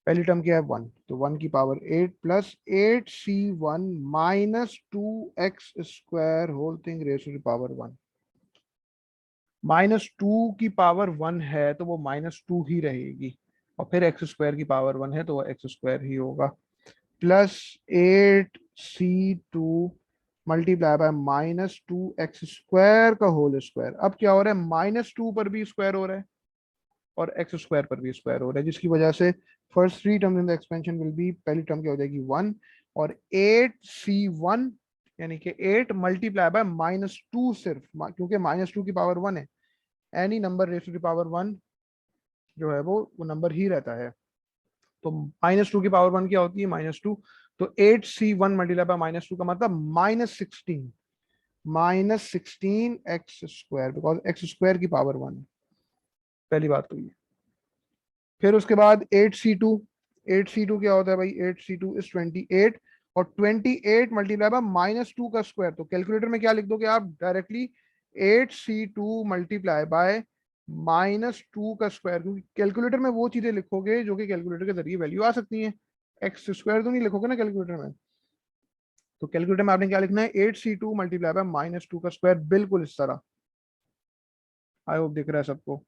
पहली term क्या है 1, तो 1 की power 8 plus 8c1 minus 2x square whole thing raise to the power 1। Minus 2 की power 1 है तो वो माइनस 2 ही रहेगी, और फिर एक्स स्क्वायर की पावर 1 है तो वो एक्स स्क्वायर ही होगा, plus 8c2 multiply by minus 2x square का होल स्क्वायर। अब क्या हो रहा है, माइनस 2 पर भी स्क्वायर हो रहा है और एक्स स्क्वायर पर भी स्क्वायर हो रहा है, जिसकी वजह से first three term in the expansion will be, पहली टर्म क्या हो जाएगी 1, और 8c1 यानी कि 8 मल्टीप्लाई बाय माइनस 2, सिर्फ क्योंकि माइनस 2 की पावर 1 है, any number raise to the power 1 जो है वो नंबर ही रहता है। तो माइनस 2 की पावर 1 क्या होती है, माइनस 2, तो 8c1 मल्टीप्लाई बाय माइनस 2 का मतलब minus 16 x square, because x square की पावर 1 है। पहली बात तो ये। फिर उसके बाद 8c2, 8c2 क्या होता है भाई, 8c2 इज 28, और 28 मल्टीप्लाई बाय माइनस 2 का स्क्वायर, तो कैलकुलेटर में क्या लिख दोगे आप directly, 8c2 multiply by minus 2 का स्क्वायर, क्योंकि कैलकुलेटर में वो चीजें लिखोगे जो कि कैलकुलेटर के जरिए वैल्यू आ सकती है, एक्स स्क्वायर तो नहीं लिखोगे ना कैलकुलेटर में। तो कैलकुलेटर में आपने क्या लिखना है, 8c2 मल्टीप्लाई बाय माइनस 2 का स्क्वायर, बिल्कुल इस तरह। आई होप दिख रहा है सबको।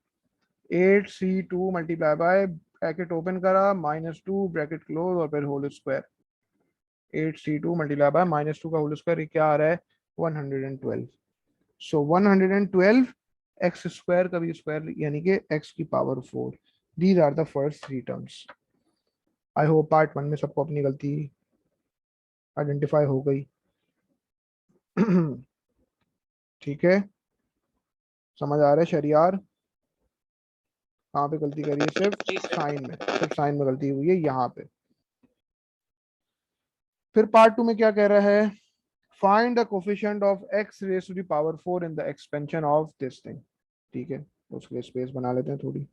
8c2 multiply by, bracket open करा, माइनस 2 ब्रैकेट क्लोज और फिर whole square. 8c2 multiply by minus 2 का होल स्क्वायर, क्या आ रहा है 112। सो 112 एक्स स्क्वायर का भी स्क्वायर यानी कि एक्स की power 4। These are the first three terms. I hope part 1 में सबको अपनी गलती आइडेंटिफाई हो गई। ठीक है, समझ आ रहा है शरियार, कहाँ पे गलती करी है, सिर्फ साइन में, सिर्फ साइन में गलती हुई है यहाँ पे। फिर पार्ट 2 में क्या कह रहा है, find the coefficient of x raise to the power 4 in the expansion of this thing. ठीक है, तो उसके लिए स्पेस बना लेते हैं थोड़ी।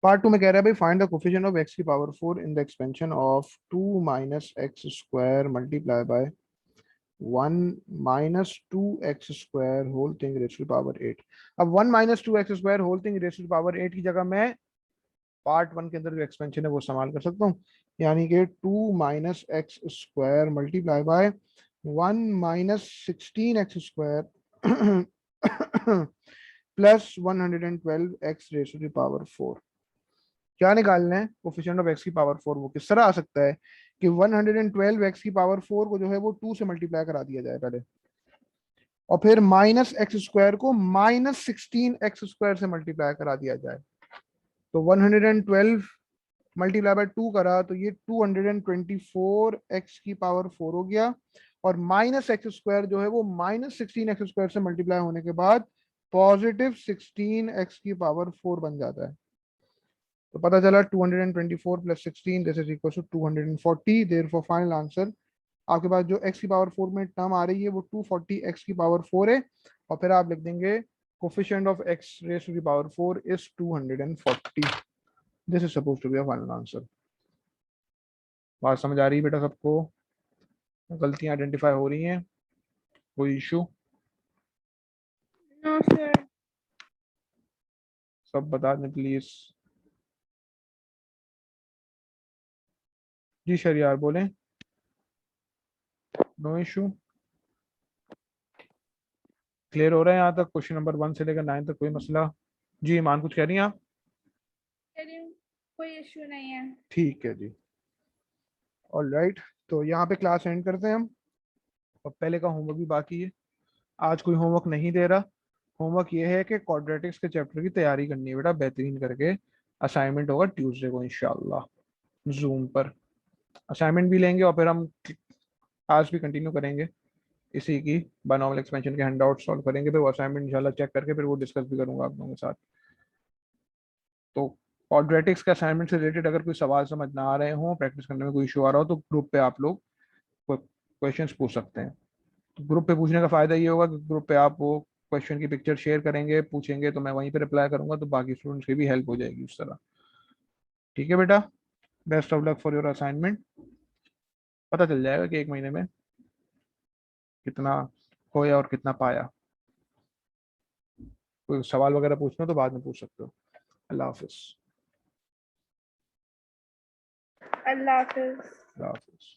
पार्ट 2 में कह रहा है भाई, find the coefficient of x की power 4 in the expansion of 2 minus x square multiply by 1 minus 2x square whole thing raise to power 8। अब 1 minus 2x square whole thing raise to power 8 की जगह मैं part 1 के अंदर जो expansion है वो इस्तेमाल कर सकता हूँ, यानी कि 2 minus x square multiply by 1 minus 16x square plus 112 x raise to power 4। क्या निकालना है, कोफिशिएंट ऑफ एक्स की पावर 4, वो किस तरह आ सकता है कि 112 एक्स की पावर 4 को जो है वो 2 से मल्टीप्लाई करा दिया जाए पहले, और फिर माइनस एक्स स्क्वायर को माइनस 16 एक्स स्क्वायर से मल्टीप्लाई करा दिया जाए। तो 112 मल्टीप्लाई बाय 2 करा तो ये 224 एक्स की पावर 4 हो गया, और माइनस एक्स स्क्वायर जो है वो माइनस 16 एक्स स्क्वायर से मल्टीप्लाई होने के बाद पॉजिटिव 16 एक्स की पावर 4 बन जाता है। तो पता चला 224 plus 16 this is equal to 240। Therefore final answer, आपके पास जो x की पावर 4 में टर्म आ रही है वो 240 x की पावर 4 है, और फिर आप लिख देंगे coefficient of x raise to the power 4 is 240। This is suppose to be a final answer. बात समझ आ रही है बेटा सबको, गलतियां आइडेंटिफाई हो रही हैं, कोई इशू? No, sir. सब बता दें प्लीज। जी शरियार बोलें, नो इशू। क्लियर हो रहा है यहाँ तक? क्वेश्चन नंबर 1 से लेकर 9 तक कोई मसला? जी ईमान कुछ कह रही हैं आप? कोई इशू नहीं है। ठीक है जी, ऑल राइट। तो यहाँ पे क्लास एंड करते हैं हम, और पहले का होमवर्क भी बाकी है। आज कोई होमवर्क नहीं दे रहा। होमवर्क ये है कि क्वाड्रेटिक्स के चैप्टर की तैयारी करनी है बेटा बेहतरीन करके। असाइनमेंट होगा ट्यूसडे को इंशाल्लाह, जूम पर असाइनमेंट भी लेंगे, और फिर हम आज भी कंटिन्यू करेंगे इसी की बायनॉमियल एक्सपेंशन के हैंडआउट सॉल्व करेंगे। फिर वो असाइनमेंट इंशाल्लाह चेक करके फिर वो डिस्कस भी करूंगा आप लोगों के साथ। तो क्वाड्रेटिक्स के असाइनमेंट से रिलेटेड अगर कोई सवाल समझ ना आ रहे हो, प्रैक्टिस करने में कोई इशू आ रहा हो, तो ग्रुप पे आप लोग क्वेश्चंस पूछ सकते हैं। तो ग्रुप पे पूछने का फायदा ये होगा कि ग्रुप पे आप वो क्वेश्चन की पिक्चर शेयर करेंगे, पूछेंगे, तो मैं वहीं पे रिप्लाई करूंगा, तो बाकी स्टूडेंट्स की भी हेल्प हो जाएगी उस तरह। ठीक है बेटा, best of luck for your assignment. पता चल जाएगा कि 1 महीने में कितना खोया और कितना पाया। कोई सवाल वगैरह पूछना हो तो बाद में पूछ सकते हो। अल्लाह हाफिज। अल्लाह हाफिज। अल्लाह हाफिज।